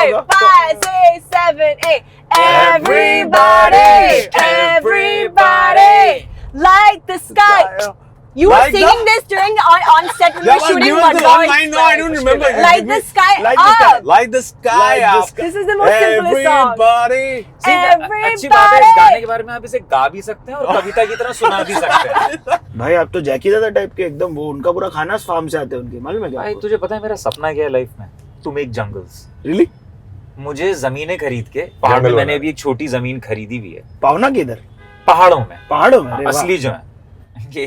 5, 6, 7, 8. Everybody, everybody, like the sky. You were singing this during on set when we were shooting Madgaon Express. I don't remember. Light the sky up. Light the sky up. This is the most simplest song. Everybody. अच्छी बात है, इस गाने के बारे में आप इसे गा भी सकते हैं और कविता की तरह सुना भी सकते हैं। भाई आप तो जैकी दादा टाइप के एकदम, वो उनका पूरा खाना फार्म से आते हैं उनके, मालूम है क्या? भाई तुझे पता है मेरा सपना क्या है लाइफ में? To make jungles. रियली? मुझे जमीनें खरीद के, पहाड़ में मैंने अभी एक छोटी जमीन खरीदी भी है। पावना के इधर? पहाड़ों में। पहाड़ों में? असली जो है ये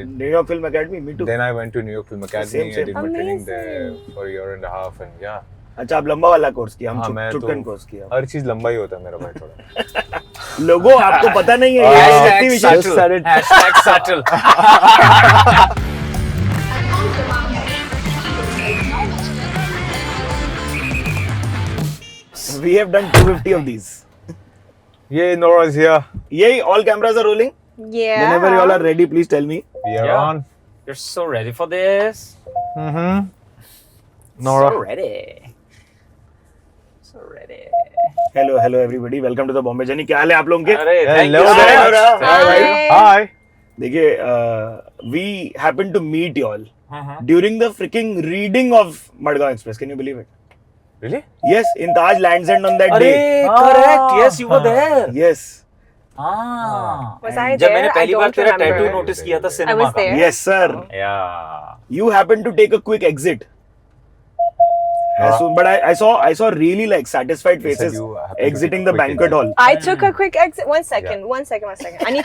New York Film Academy, me too. Then I went to New York Film Academy. Same. I did my training there for a year and a half, and yeah. अच्छा, आप लंबा वाला कोर्स किया, हम चुटकन कोर्स किया। हर चीज लंबा ही होता है मेरा भाई थोड़ा। लोगों आपको पता नहीं है ये #subtle। We have done 250 of these. Yay, Nora's here. Yay, all cameras are rolling? Yeah. Whenever you all are ready, please tell me. We are on. You're so ready for this. Nora. So ready. So ready. Hello everybody. Welcome to the Bombay Journey. क्या हाल है आप लोगों के? अरे thank Hello. you. Hi. देखिए, we happened to meet you all during the freaking reading of Madgaon Express. Can you believe it? Really? Yes, in Taj Land's End on that अरे day. correct. Yes, you were there. Yes. हाँ. Was I जब there? मैंने I पहली बार don't तेरा remember. Tattoo notice किया था I cinema was का. there. Yes, sir. Yeah. You happened to take a quick exit. But I saw really like satisfied You said faces you happened to exiting take the a quick banquet hall. I took a quick exit. One second. I need.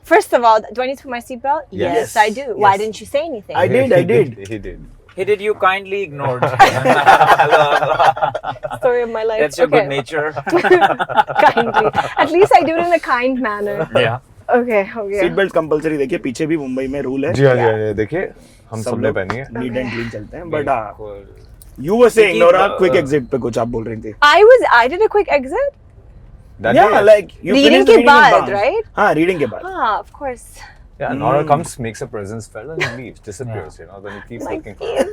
First of all, do I need to put my seatbelt? Yes, I do. Why didn't you say anything? I did. He did. He did. You kindly ignored. Story of my life. That's your good nature. Kindly. At least I do it in a kind manner. Yeah. Okay. Seat belts compulsory. देखिए पीछे भी मुंबई में rule है. जी हाँ देखिए हम सबने पहनी है. Neat and clean चलते हैं. But you were saying Nora, quick exit पे कुछ आप बोल रही थी. I did a quick exit. Yeah, like you Reading finished के reading in बाद, bounds. right? हाँ, reading के बाद. Of course. Yeah, Nora comes, makes a presence felt and leaves, disappears. You know, then you keep looking for her.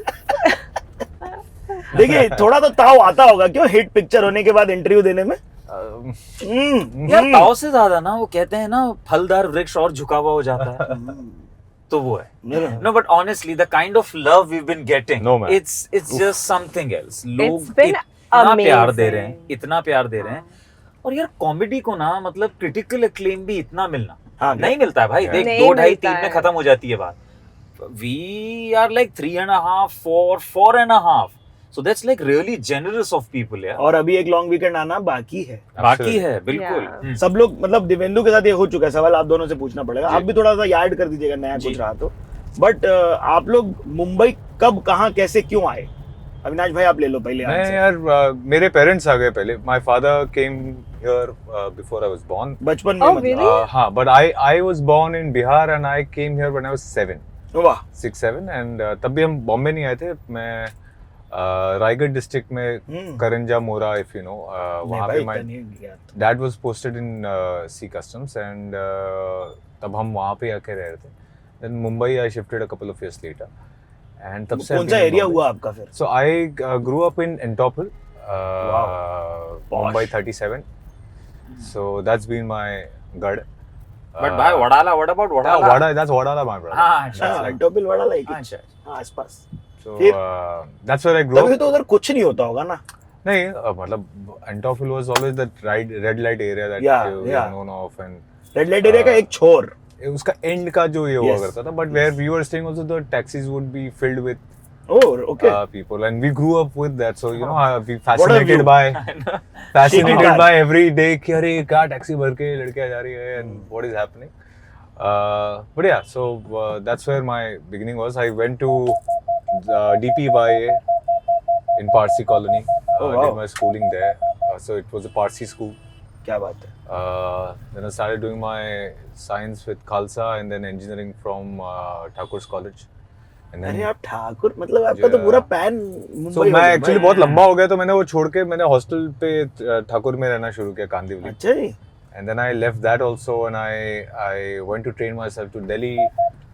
देखिए थोड़ा तो ताव आता होगा क्यों हिट पिक्चर होने के बाद इंटरव्यू देने में. यार ताव से ज्यादा ना वो कहते हैं ना फलदार वृक्ष और झुका हुआ हो जाता है. तो वो है. No, but honestly, the kind of love we've been getting, No, man. it's just something else. लोग It's been इतना प्यार amazing. दे रहे हैं, इतना प्यार दे रहे हैं. और यार कॉमेडी को ना मतलब क्रिटिकल एक्लेम भी इतना मिलना नहीं मिलता है भाई. देख नहीं 2, 2.5, मिलता 3 में है. खत्म हो जाती है बात. We are like 3.5, 4, 4.5. So that's like really generous of people यार. और अभी एक लॉन्ग वीकेंड आना बाकी है. बाकी है बिल्कुल. Yeah. सब लोग मतलब दिव्येंदु के साथ ये हो चुका है. सवाल आप दोनों से पूछना पड़ेगा. आप भी थोड़ा सा याद कर दीजिएगा नया कुछ रहा तो. बट आप लोग मुंबई कब कहाँ कैसे क्यों आए? अविनाश भाई आप ले लो पहले. नहीं यार मेरे पेरेंट्स आ गए पहले. My father came here before I was born. बचपन में Oh, मतलब. really? हाँ, but I was born in Bihar and I came here when I was 7. वाह. 6, 7 and तब भी हम बॉम्बे नहीं आए थे. मैं रायगढ़ डिस्ट्रिक्ट में करंजा मोरा if you know वहाँ पे my dad was posted in sea customs and तब हम वहाँ पे आके रह रहे थे. Then Mumbai I shifted a couple of years later. And तब से कौन सा एरिया हुआ आपका फिर? So I grew up in Entopil, Mumbai 37. So that's been my gad. But भाई Wadala, what about Wadala? That's Wadala, my brother. हाँ अच्छा. टोपिल वाला लाइक. अच्छा. हाँ आसपास. So that's where I grew तभी up. तो उधर कुछ नहीं होता होगा ना. नहीं मतलब Entopil was always that red light area that you known of and red light area का एक छोर. उसका एंड का जो ये हुआ करता था. But where we were staying also the taxis would be filled with people and we grew up with that. So you know we fascinated by every day कि अरे क्या टैक्सी भर के लड़कियां जा रही है and what is happening. But yeah, so that's where my beginning was. I went to DPYA in Parsi colony. Did my schooling there. So it was a Parsi school. क्या बात है. Then I started doing my science with Khalsa and then engineering from Thakur's College. And then अरे आप ठाकुर मतलब आपका तो पूरा pan Mumbai. So मैं एक्चुअली बहुत लंबा हो गया तो मैंने वो छोड़ के मैंने हॉस्टल पे ठाकुर में रहना शुरू किया कांदिवली. अच्छा जी. And then I left that also and I went to train myself to Delhi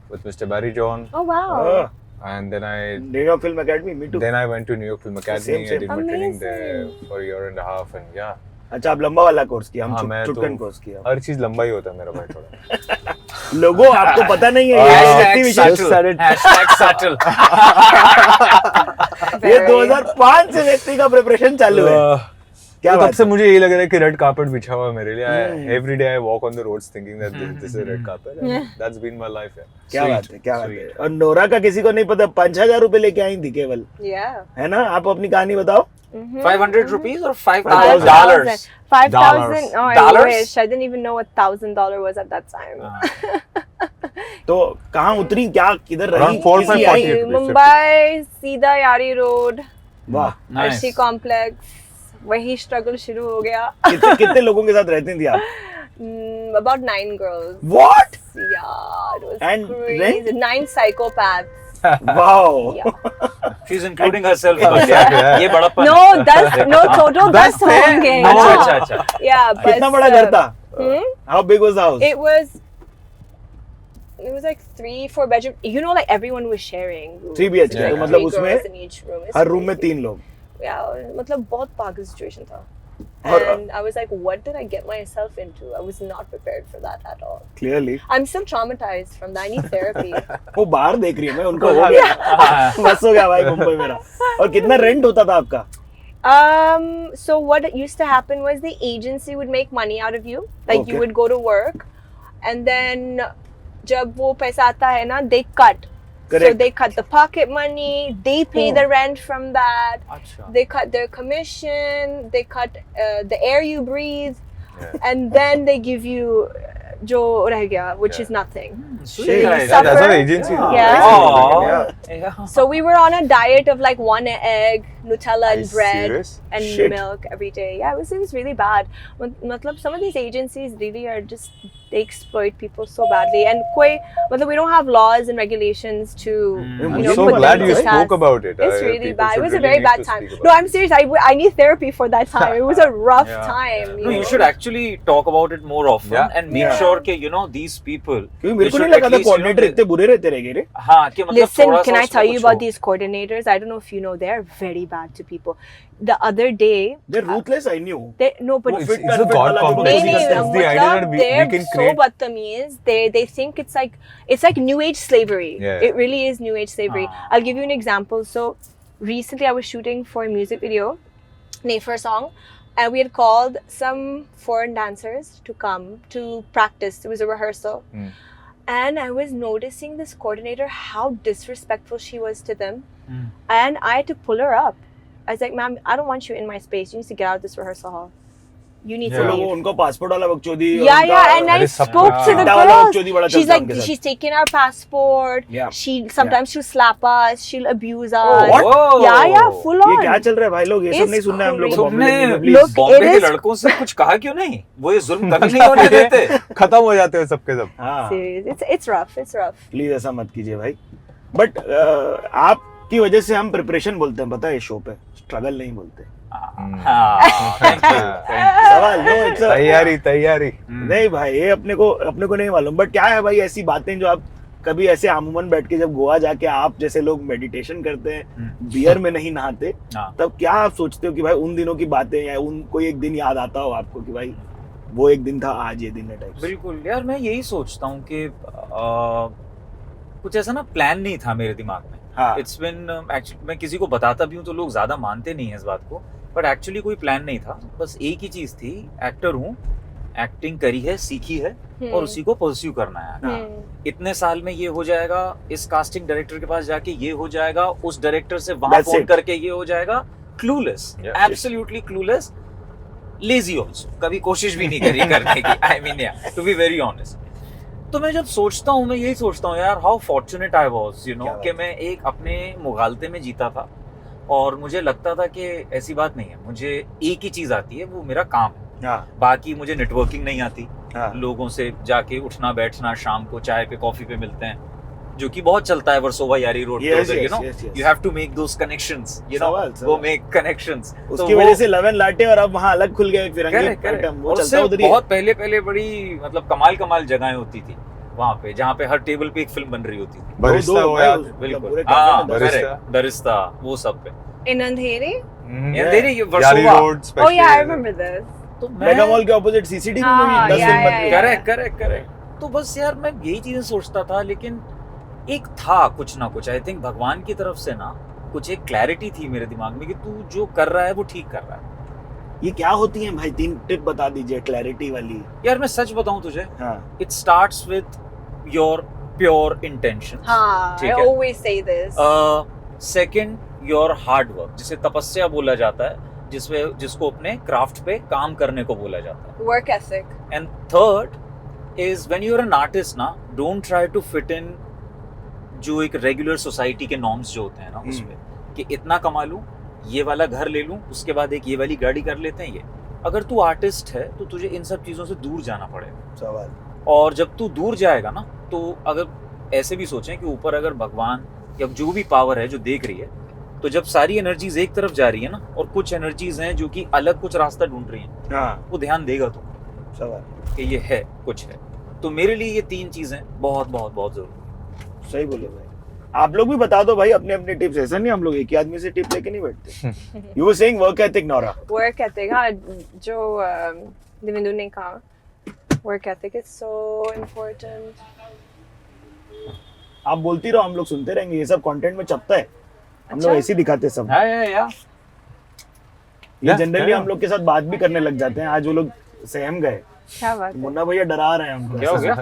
with Mr. Barry John. Oh wow. And then New York Film Academy, me too. Then I went to New York Film Academy. Same. I did my training Amazing. there for a year and a half, and yeah. अच्छा आप लंबा वाला course किया, हाँ, हम मैं चुटकन तो course किया। हर चीज लंबा ही होता है मेरा भाई थोड़ा। लोगों आपको पता नहीं है ये व्यक्ति विशेष subtle. ये 2005 से व्यक्ति का प्रिपरेशन चालू है। क्या तो बात तब से है? मुझे यही लग रहा है कि रेड कार्पेट बिछा हुआ है मेरे लिए। Every day I walk on the roads thinking that this is red carpet, that's been my life. क्या बात है, क्या बात है। और नोरा का किसी को नहीं पता 5,000 रुपए लेके आई थी केवल, Yeah. है ना? आप अपनी कहानी बताओ। 500 rupees or $5,000. $5,000? 5,000. Oh, I Dollars? wish. I didn't even know what $1,000 was at that time. तो कहाँ उतरी, क्या किधर रही? Around 4, 5, किसी 40. आई? Mumbai, सीधा यारी रोड, वाह, अर्शी कॉम्प्लेक्स, वही स्ट्रगल शुरू हो गया। कितने लोगों के साथ रहती थी आप? About 9 girls. What? Yeah, it was And crazy. 9 psychopaths. Wow. Yeah. She's including herself. but yeah, ये बड़ापन No, total 10 होंगे। अच्छा। Yeah, but कितना बड़ा घर था? Hmm? How big was the house? It was like 3-4 bedroom. You know, like everyone was sharing. rooms. 3 BHK, Like तो मतलब 3 उसमें girls in each room. It's her room में crazy. 3 लोग। Yeah, मतलब बहुत पागल situation था. और- And I was like, what did I get myself into? I was not prepared for that at all. Clearly. I'm still traumatized from that. I need therapy. वो बाहर देख रही है, मैं उनको हो गया। बस हो गया भाई मुंबई मेरा। और कितना रेंट होता था आपका? So what used to happen was the agency would make money out of you. Like Okay. you would go to work, and then जब वो पैसा आता है ना, they cut. Correct. So they cut the pocket money. They pay the rent from that. अच्छा। They cut their commission. They cut the air you breathe, Yeah. and then they give you जो रह गया, which is nothing. Sweet you guys. suffer. That's how the agency. Yeah. Oh. Yeah. So we were on a diet of like 1 egg, Nutella and bread. Serious? And Shit. milk every day. Yeah, it was really bad. Matlab, some of these agencies really are just, they exploit people so badly. And we don't have laws and regulations to, I'm you know, so put glad them you to spoke task. about it. It's really People bad. It should was a really very need bad to time. speak No, about I'm serious. I need therapy for that time. It was a rough Yeah. time. No, you should actually talk about it more often and make Yeah. sure कि you know these people. क्योंकि मेरे को they नहीं should लगा at था least, you know, coordinator इतने बुरे रहते रह गए रे। हाँ कि मतलब Listen, थोड़ा can सा I उसमें tell you कुछ about हो। these coordinators? I don't know if you know, they're very bad to people. The other day, They're ruthless, I knew. no, but It's a god नहीं complex. नहीं It's the idea that we they're can so create. बदतमीज. They think it's like new age slavery. Yeah. It really is new age slavery. I'll give you an example. So recently I was shooting for a music video, for a song, and we had called some foreign dancers to come to practice. It was a rehearsal. And I was noticing this coordinator, how disrespectful she was to them. And I had to pull her up. I was like, ma'am, I don't want you in my space. You need to get out of this rehearsal hall. You need to Yeah. वो leave. उनको passport वाला बकचोदी। Yeah, and I अरे सब spoke to the चिट्टा वाला girls. बकचोदी बड़ा She's चलता है like, उनके साथ। she's taking our passport. Yeah. Sometimes she'll slap us. She'll abuse us. what? Whoa. Yeah, full ये on. क्या चल रहा है भाई लोग? ये सब It's नहीं सुनना है हम लोग को। crazy. तुमने Bombay में, please। Look, बॉम्बे it के is- लड़कों से कुछ कहा क्यों नहीं? वो ये जुल्म कभी नहीं होने देते। खत्म हो जाते हैं सबके सब। हाँ, Serious. It's rough. It's rough. Please ऐसा मत कीजिए भाई। बट आपकी वजह से हम प्रिपरेशन बोलते हैं, पता है शो पे, स्ट्रगल नहीं बोलते। हाँ, thank you, thank you. सवाल नो, इट्स तैयारी। नहीं भाई, ये अपने को नहीं मालूम। बट क्या है भाई ऐसी बातें जो आप कभी ऐसे आमूमन बैठ के जब गोवा जाके आप जैसे लोग मेडिटेशन करते हैं, बियर में नहीं नहाते, हाँ। तब क्या आप सोचते हो कि भाई उन दिनों की बातें या उन कोई एक दिन याद आता हो आपको कि भाई वो एक दिन था, आज ये दिन है टाइप? बिल्कुल यार, मैं यही सोचता हूँ कि कुछ ऐसा ना प्लान नहीं था मेरे दिमाग में। हाँ। इट्स बिन एक्चुअली, मैं किसी को बताता भी हूँ तो लोग ज्यादा मानते नहीं है इस बात को, बट एक्चुअली कोई प्लान नहीं था। बस एक ही चीज थी, एक्टर हूँ, एक्टिंग करी है, सीखी है और उसी को परस्यू करना है। इतने साल में ये हो जाएगा, इस कास्टिंग डायरेक्टर के पास जाके ये हो जाएगा, उस डायरेक्टर से वहां That's फोन it. करके ये हो जाएगा। Clueless, Yeah. Absolutely clueless, lazy also, कभी कोशिश भी नहीं करी करने की। I mean to be very honest. तो मैं जब सोचता हूँ, मैं यही सोचता हूँ यार, how fortunate I was, you know, कि मैं एक अपने मुगालते में जीता था और मुझे लगता था कि ऐसी बात नहीं है, मुझे एक ही चीज आती है, वो मेरा काम है। हाँ, बाकी मुझे नेटवर्किंग नहीं आती। हाँ। लोगों से जाके उठना बैठना, शाम को चाय पे कॉफी पे मिलते हैं, जो कि बहुत चलता है वर्सोवा यारी रोड पे उधर, you know, you have to make those connections, you know, go make connections. उसकी वजह से 11 लाटे और अब वहाँ अलग खुल गए फिरंगी आइटम, वो चलता उधर ही है। बहुत पहले बड़ी मतलब कमाल जगहें होती थी, वहाँ पे जहाँ पे हर टेबल पे एक फिल्म बन रही होती थी। बरिस्ता हो यार, बिल्कुल हाँ, बरिस्ता। बरिस्ता वो सब पे In Andheri? अंधेरे ये यारी Versova. Road Oh yeah, I remember this. तो मेगा मॉल के ऑपोजिट सीसीटीवी में भी हाँ, 10 yeah, दिन बन yeah, रही yeah. करेक्ट। तो बस यार मैं यही चीजें सोचता था, लेकिन एक था कुछ ना कुछ, आई थिंक भगवान की तरफ से ना कुछ एक क्लैरिटी थी मेरे दिमाग में कि तू जो कर रहा है वो ठीक कर रहा है। ये क्या होती है भाई, 3 टिप बता दीजिए क्लैरिटी वाली। यार मैं सच बताऊं तुझे, हाँ it starts with your pure intention. हाँ, I always say this. Second your hard work, जिसे तपस्या बोला जाता है, जिसको अपने क्राफ्ट पे काम करने को बोला जाता है। Work ethic. And third is when you are an artist ना, don't try to fit in जो एक रेगुलर सोसाइटी के नॉर्म्स जो होते हैं ना उसमें, कि इतना कमा लूं, ये वाला घर ले लूं, उसके बाद एक ये वाली गाड़ी कर लेते हैं। ये अगर तू आर्टिस्ट है तो तुझे इन सब चीजों से दूर जाना पड़ेगा। सवाल। और जब तू दूर जाएगा ना, तो अगर ऐसे भी सोचें कि ऊपर अगर भगवान या जो भी पावर है जो देख रही है, तो जब सारी एनर्जीज एक तरफ जा रही है ना, और कुछ एनर्जीज हैं जो कि अलग कुछ रास्ता ढूंढ रही हैं, हाँ वो ध्यान देगा तो सवाल। कि ये है कुछ है। तो मेरे लिए ये 3 चीजें बहुत बहुत बहुत जरूरी। सही बोले भाई। आप लोग भी बता दो भाई अपने अपने टिप्स। ऐसा नहीं हम लोग एक ही आदमी से टिप लेके नहीं बैठते। You were saying work ethic Nora. Work ethic. हाँ, जो दिव्येंदु ने कहा, work ethic is so important. आप बोलती रहो, हम लोग सुनते रहेंगे। ये सब कंटेंट में चपता है, हम लोग अच्छा? ऐसे ही दिखाते सब। या ये जनरली हम लोग के साथ बात भी करने लग जाते हैं। आज वो लोग सहम गए, क्या बात है? मुन्ना भैया डरा रहे हैं हमको। क्या हो गया?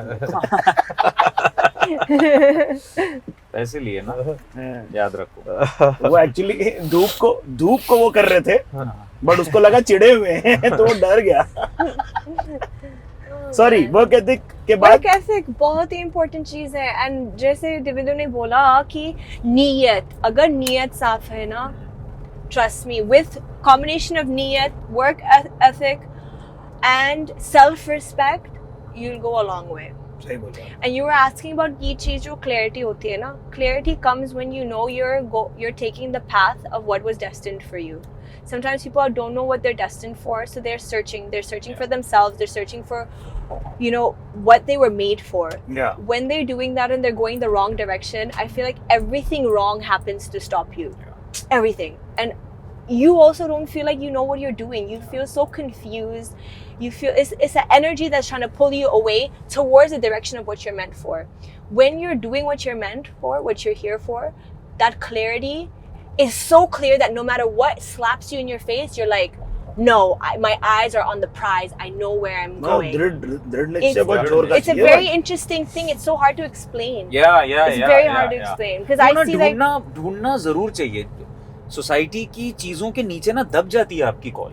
पैसे लिए ना, हाँ। याद रखो। वो एक्चुअली धूप को वो कर रहे थे, बट उसको लगा चिड़े हुए हैं तो वो डर गया। सॉरी, वर्क एथिक के बाद वर्क एथिक बहुत ही इम्पोर्टेंट चीज है। एंड जैसे दिव्येंदु ने बोला कि नीयत, अगर नीयत साफ है ना, trust me, with combination of niyat, work ethic and self respect, you will go a long way. सही बोल रहे हैं। And you were asking about ये चीज जो clarity होती है ना, clarity comes when you know you're taking the path of what was destined for you. Sometimes people don't know what they're destined for, so they're searching for themselves, they're searching for, you know, what they were made for. Yeah. When they're doing that and they're going the wrong direction, I feel like everything wrong happens to stop you. Everything. And you also don't feel like you know what you're doing. You feel so confused. You feel it's an energy that's trying to pull you away towards the direction of what you're meant for. When you're doing what you're meant for, what you're here for, that clarity is so clear that no matter what slaps you in your face, you're like, no, my eyes are on the prize. I know where I'm going. It's a very interesting thing. It's so hard to explain. It's very hard to explain because I see like ढूंढना जरूर चाहिए। Society की चीजों के नीचे ना दब जाती है आपकी कॉल,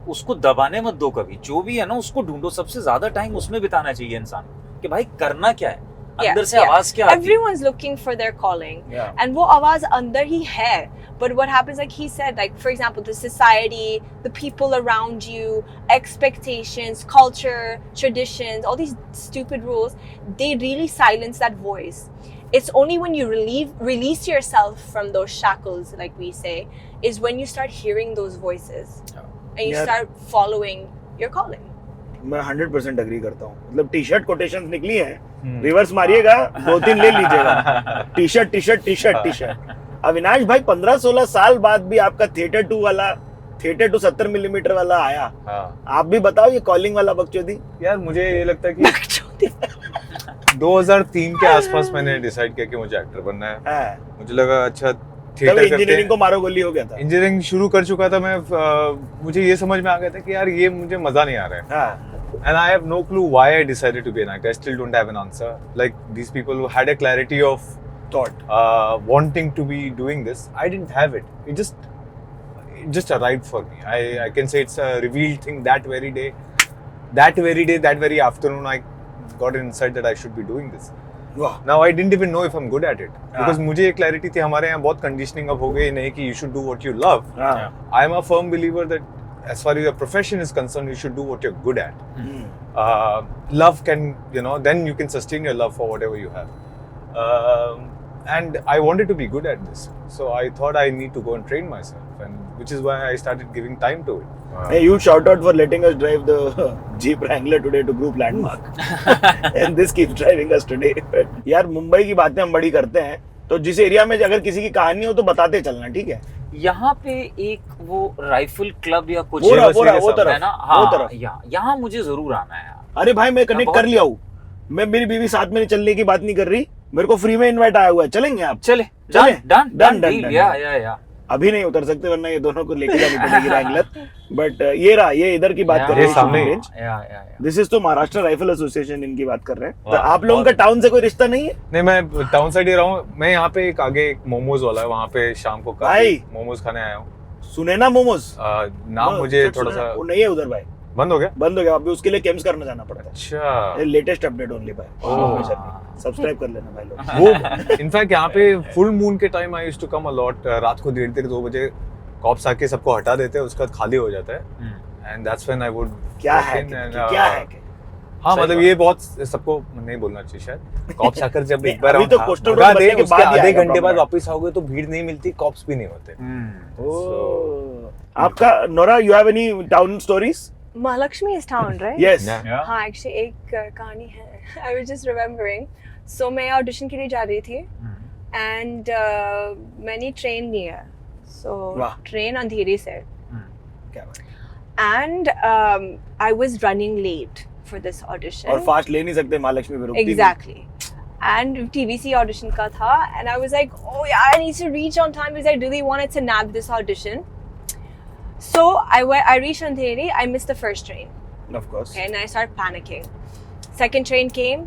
उसको दबाने मत दो कभी। जो भी है ना उसको ढूंढो। सबसे ज्यादा टाइम उसमें बिताना चाहिए इंसान कि भाई करना क्या है, अंदर से आवाज क्या आती है। Everyone's looking for their calling, and वो आवाज अंदर ही है। But what happens, like he said, like for example, the society, the people around you, expectations, culture, traditions, all these stupid rules, they really silence that voice. It's only when you release yourself from those shackles, like we say, is when you start hearing those voices and you start following your calling. मैं 100% agree करता हूँ। मतलब T shirt quotations निकली हैं, reverse मारिएगा 2-3 ले लीजिएगा। T shirt. Avinash भाई 15-16 साल बाद भी आपका थिएटर टू 70 मिलीमीटर वाला आया। आप भी बताओ ये कॉलिंग वाला बकचोदी। यार मुझे ये लगता है कि 2003 के आसपास मैंने डिसाइड किया कि मुझे एक्टर बनना है। मुझे लगा अच्छा थिएटर करते हैं। इंजीनियरिंग को मारो गोली हो गया था। इंजीनियरिंग शुरू कर चुका था मैं। मुझे ये समझ में आ गया था कि यार ये मुझे मजा नहीं आ रहा है। And I have no clue why I decided to be an actor. I still don't have an answer. Like these people who had a clarity of thought, wanting to be doing this, I didn't have it. It just arrived for me. I can say it's a revealed thing that very day, that very afternoon. I got an insight that I should be doing this. Wow. Now I didn't even know if I'm good at it because मुझे एक clarity थी। हमारे यहाँ बहुत conditioning अब हो गई नहीं कि you should do what you love. I am a firm believer that as far as your profession is concerned, you should do what you're good at. Love can, then you can sustain your love for whatever you have. and I wanted to be good at this, so I thought I need to go and train myself, and which is why I started giving time to it. Hey, you shout out for letting us drive the Jeep Wrangler today to Group Landmark, and this keeps driving us today. यार मुंबई की बातें हम बड़ी करते हैं, तो जिस area में अगर किसी की कहानी हो तो बताते चलना, ठीक है? यहाँ पे एक वो राइफल क्लब या कुछ वो है तरफ, ना, हाँ, यहाँ मुझे जरूर आना है यार। अरे भाई मैं कनेक्ट कर लिया हूँ, मैं मेरी बीवी साथ में चलने की बात नहीं कर रही, मेरे को फ्री में इनवाइट आया हुआ है, चलेंगे आप? चले डन या अभी नहीं उतर सकते वरना ये दोनों को लेके जानी पड़ेगी रैंगलर, बट ये रहा, ये इधर की बात कर रहे हैं सामने। दिस इज तो महाराष्ट्र राइफल एसोसिएशन, इनकी बात कर रहे हैं। तो आप लोगों का टाउन से कोई रिश्ता नहीं है? नहीं, मैं टाउन साइड ही रहा हूँ। मैं यहाँ पे एक आगे एक मोमोज वाला है, वहाँ पे शाम को मोमोज खाने आया हूँ। सुने ना मोमोज नाम मुझे थोड़ा सा वो नहीं है उधर भाई, बंद हो गया। अभी उसके लिए केम्स करना जाना पड़ता है। अच्छा, लेटेस्ट अपडेट ओनली भाई, सब्सक्राइब कर लेना भाई लोग। वो इनफैक्ट यहाँ पे फुल मून के time I used to come a lot. रात को 1:30-2 बजे कॉप्स आके सबको हटा देते हैं, उसका खाली हो जाता है, and that's when I would क्या है हाँ, मतलब ये बहुत सबको नहीं बोलना चाहिए शायद। कॉप्स आकर जब एक बार अभी तो कोस्टल रोड बनने के बाद आधे घंटे बाद वापस आओगे तो भीड़ नहीं मिलती, कॉप्स भी नहीं होते। आपका Nora, you have any town stories? Mahalakshmi is town, right? Yes. हाँ, actually एक कहानी है। I was just remembering. So मैं audition के लिए जा रही थी, and मैंने train लिया। So train अंधेरी से। क्या बात? And I was running late for this audition. और fast ले नहीं सकते, महालक्ष्मी पे रुकती। Exactly. And TVC audition का था, and I was like, oh yeah, I need to reach on time because I really wanted to nab this audition. So I reached Andheri. I missed the first train. Of course. Okay, and I started panicking. Second train came.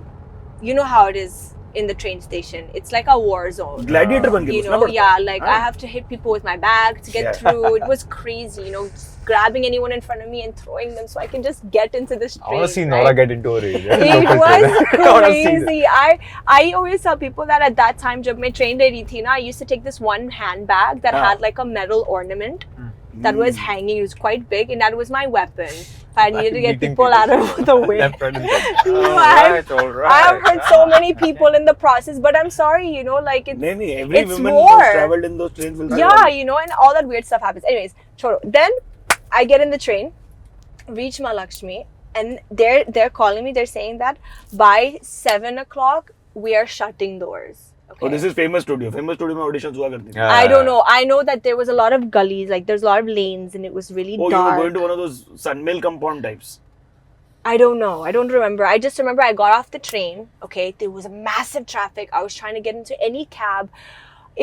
You know how it is in the train station. It's like a war zone. Gladiator बन के घुसना पड़ता है. Like I have to hit people with my bag to get through. It was crazy, just grabbing anyone in front of me and throwing them so I can just get into this train. I want to see Nora get into a race. It was crazy. I always tell people that at that time, जब मैं train ले रही थी ना, I used to take this one handbag that had like a metal ornament. That was hanging. It was quite big, and that was my weapon. If I needed to get people out of the way. I have hurt so many people in the process, but I'm sorry, like it's every it's woman war. who's traveled in those trains will and all that weird stuff happens. Anyways, choro. Then I get in the train, reach Mahalakshmi, and they're calling me. They're saying that by 7 o'clock we are shutting doors. Okay. Oh, this is famous studio. Famous studio में auditions हुआ करती थी. I don't know. I know that there was a lot of gullies, like there's a lot of lanes, and it was really dark. Oh, you were going to one of those Sunmail compound types. I don't know. I don't remember. I just remember I got off the train. Okay, there was a massive traffic. I was trying to get into any cab.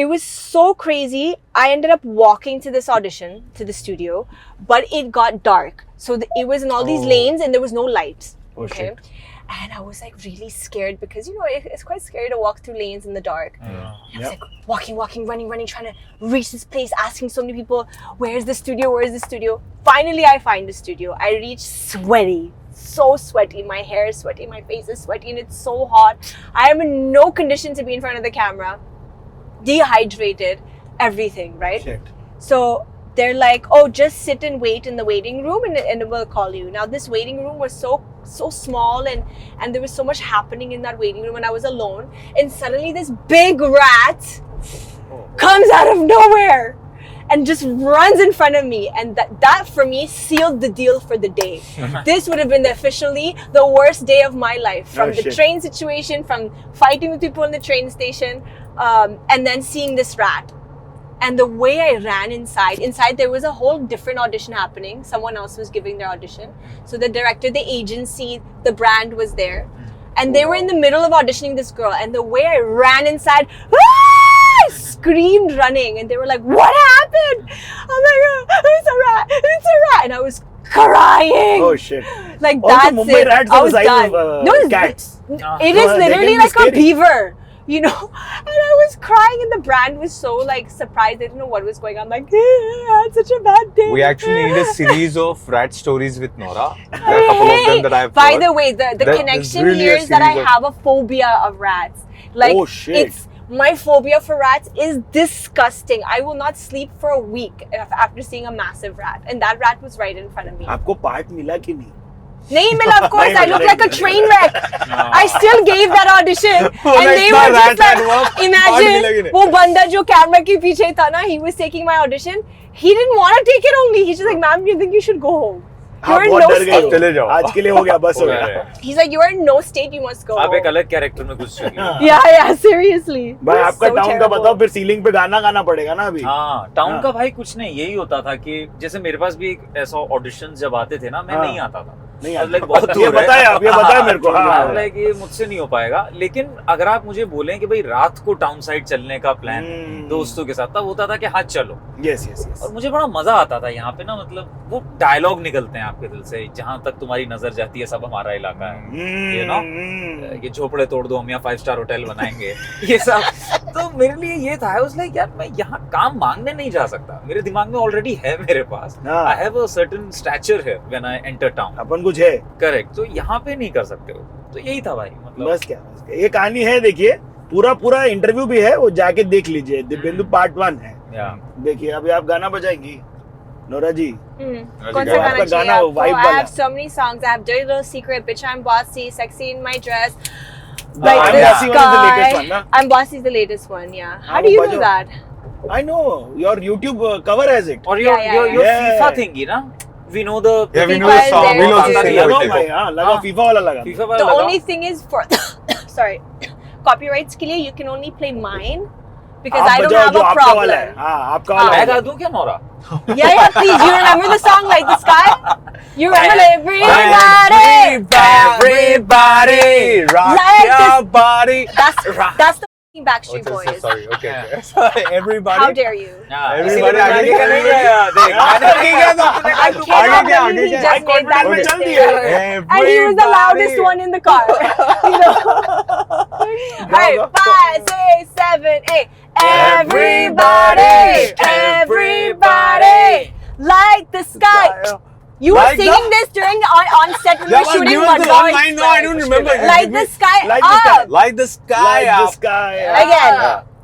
It was so crazy. I ended up walking to this audition, to the studio, but it got dark. So it was in all these lanes, and there was no lights. Oh, okay. Shit. And I was like really scared because it's quite scary to walk through lanes in the dark. I was like walking, running, trying to reach this place, asking so many people, where's the studio? Finally, I find the studio. I reach sweaty, so sweaty. My hair is sweaty, my face is sweaty, and it's so hot. I am in no condition to be in front of the camera. Dehydrated, everything, right? Shit. So they're like, oh, just sit and wait in the waiting room and we'll call you. Now this waiting room was so small and there was so much happening in that waiting room and I was alone, and suddenly this big rat comes out of nowhere and just runs in front of me, and that for me sealed the deal for the day. This would have been officially the worst day of my life, from the train situation, from fighting with people in the train station, and then seeing this rat. And the way I ran inside there was a whole different audition happening. Someone else was giving their audition. So the director, the agency, the brand was there. And they were in the middle of auditioning this girl. And the way I ran inside, I screamed running. And they were like, what happened? I'm like, it's a rat. And I was crying. Oh shit. Like also, that's Mumbai it. Rats I was the size done. of cats. It is literally like a beaver. And I was crying, and the brand was so surprised. They didn't know what was going on. Like, I had such a bad day. We actually need a series of rat stories with Nora. There are a couple of them that I've By heard. the way, the connection really here is that I have a phobia of rats. Like, oh shit. My phobia for rats is disgusting. I will not sleep for a week after seeing a massive rat, and that rat was right in front of me. आपको part मिला कि नहीं? नहीं मिला, of course I look like a train wreck. I still gave that audition and they were just like, imagine वो बंदा जो camera के पीछे था ना, he was taking my audition. He didn't want to take it only. He's just like, ma'am, you think you should go home? You're in no state. चले जाओ, आज के लिए हो गया, बस हो गया. He's like, you're in no state, you must go आप home. एक अलग कैरेक्टर में घुस चुके हो. Yeah, seriously. भाई आपका टाउन का बताओ, फिर सीलिंग पे गाना गाना पड़ेगा ना अभी. हाँ, टाउन का भाई कुछ नहीं, यही होता था कि जैसे मेरे पास भी एक ऐसा ऑडिशन जब आते थे ना, मैं नहीं आता था. नहीं लाइक बहुत ये दूर है. बताया आप, ये बताया मेरे को. हाँ, लाइक ये मुझसे नहीं हो पाएगा. लेकिन अगर आप मुझे बोलें कि भाई रात को टाउन साइड चलने का प्लान दोस्तों के साथ, तब होता था कि हाँ चलो. Yes yes yes. और मुझे बड़ा मजा आता था यहाँ पे ना, मतलब वो डायलॉग निकलते हैं आपके दिल से, जहाँ तक तुम्हारी नजर जाती है सब हमारा इलाका है, यू नो, ये झोपड़े तोड़ दो हम यहाँ 5 स्टार होटल बनाएंगे, ये सब. तो मेरे लिए ये था, आई वाज लाइक यार मैं यहाँ काम मांगने नहीं जा सकता, मेरे दिमाग में ऑलरेडी है मेरे पास. I have a certain stature here when I enter town. अपन कुछ है. करेक्ट. तो यहाँ पे नहीं कर सकते हो. तो यही था भाई, मतलब बस क्या ये कहानी है. देखिए पूरा इंटरव्यू भी है, वो जाके देख लीजिए. दिव्येंदु पार्ट 1 है. देखिए अभी आप गाना बजाएंगी नोरा जी. कौन सा गाना चाहिए आपको? I have so many songs. I have Dirty Little Secret, Bitch I'm Bossy, Sexy in My Dress, like I'm this Bossy one is the latest one, guy. na? I'm Bossy is the latest one, yeah. How do you know that? I know your YouTube cover has it. और your Yeah. FIFA thingy ना, we know the we know the song, we know the Yeah. singer. लगा भाई, हाँ लगा, FIFA वाला लगा. FIFA The वाला only thing is for sorry, copyrights के लिए you can only play mine because I don't have a problem. हाँ आपका वाला. मैं गा दूं क्या Nora? Yeah, please. You remember the song Like the Sky? You remember everybody? Everybody, rock Like your this- body. That's the Backstreet Boys. Sorry, okay. Sorry, everybody. How dare you? Everybody आगे का नहीं है यार, देख. I cannot believe he just made that में चल mistake. दिया. And he was the loudest one in the car. You know? Alright, 5, 6, 7, 8. Everybody, everybody, like the sky. You were Like singing this during on set when we were shooting Madgaon Express. No, I don't remember. Like the sky Like the sky. up. Like the sky. Like the up. sky. Again.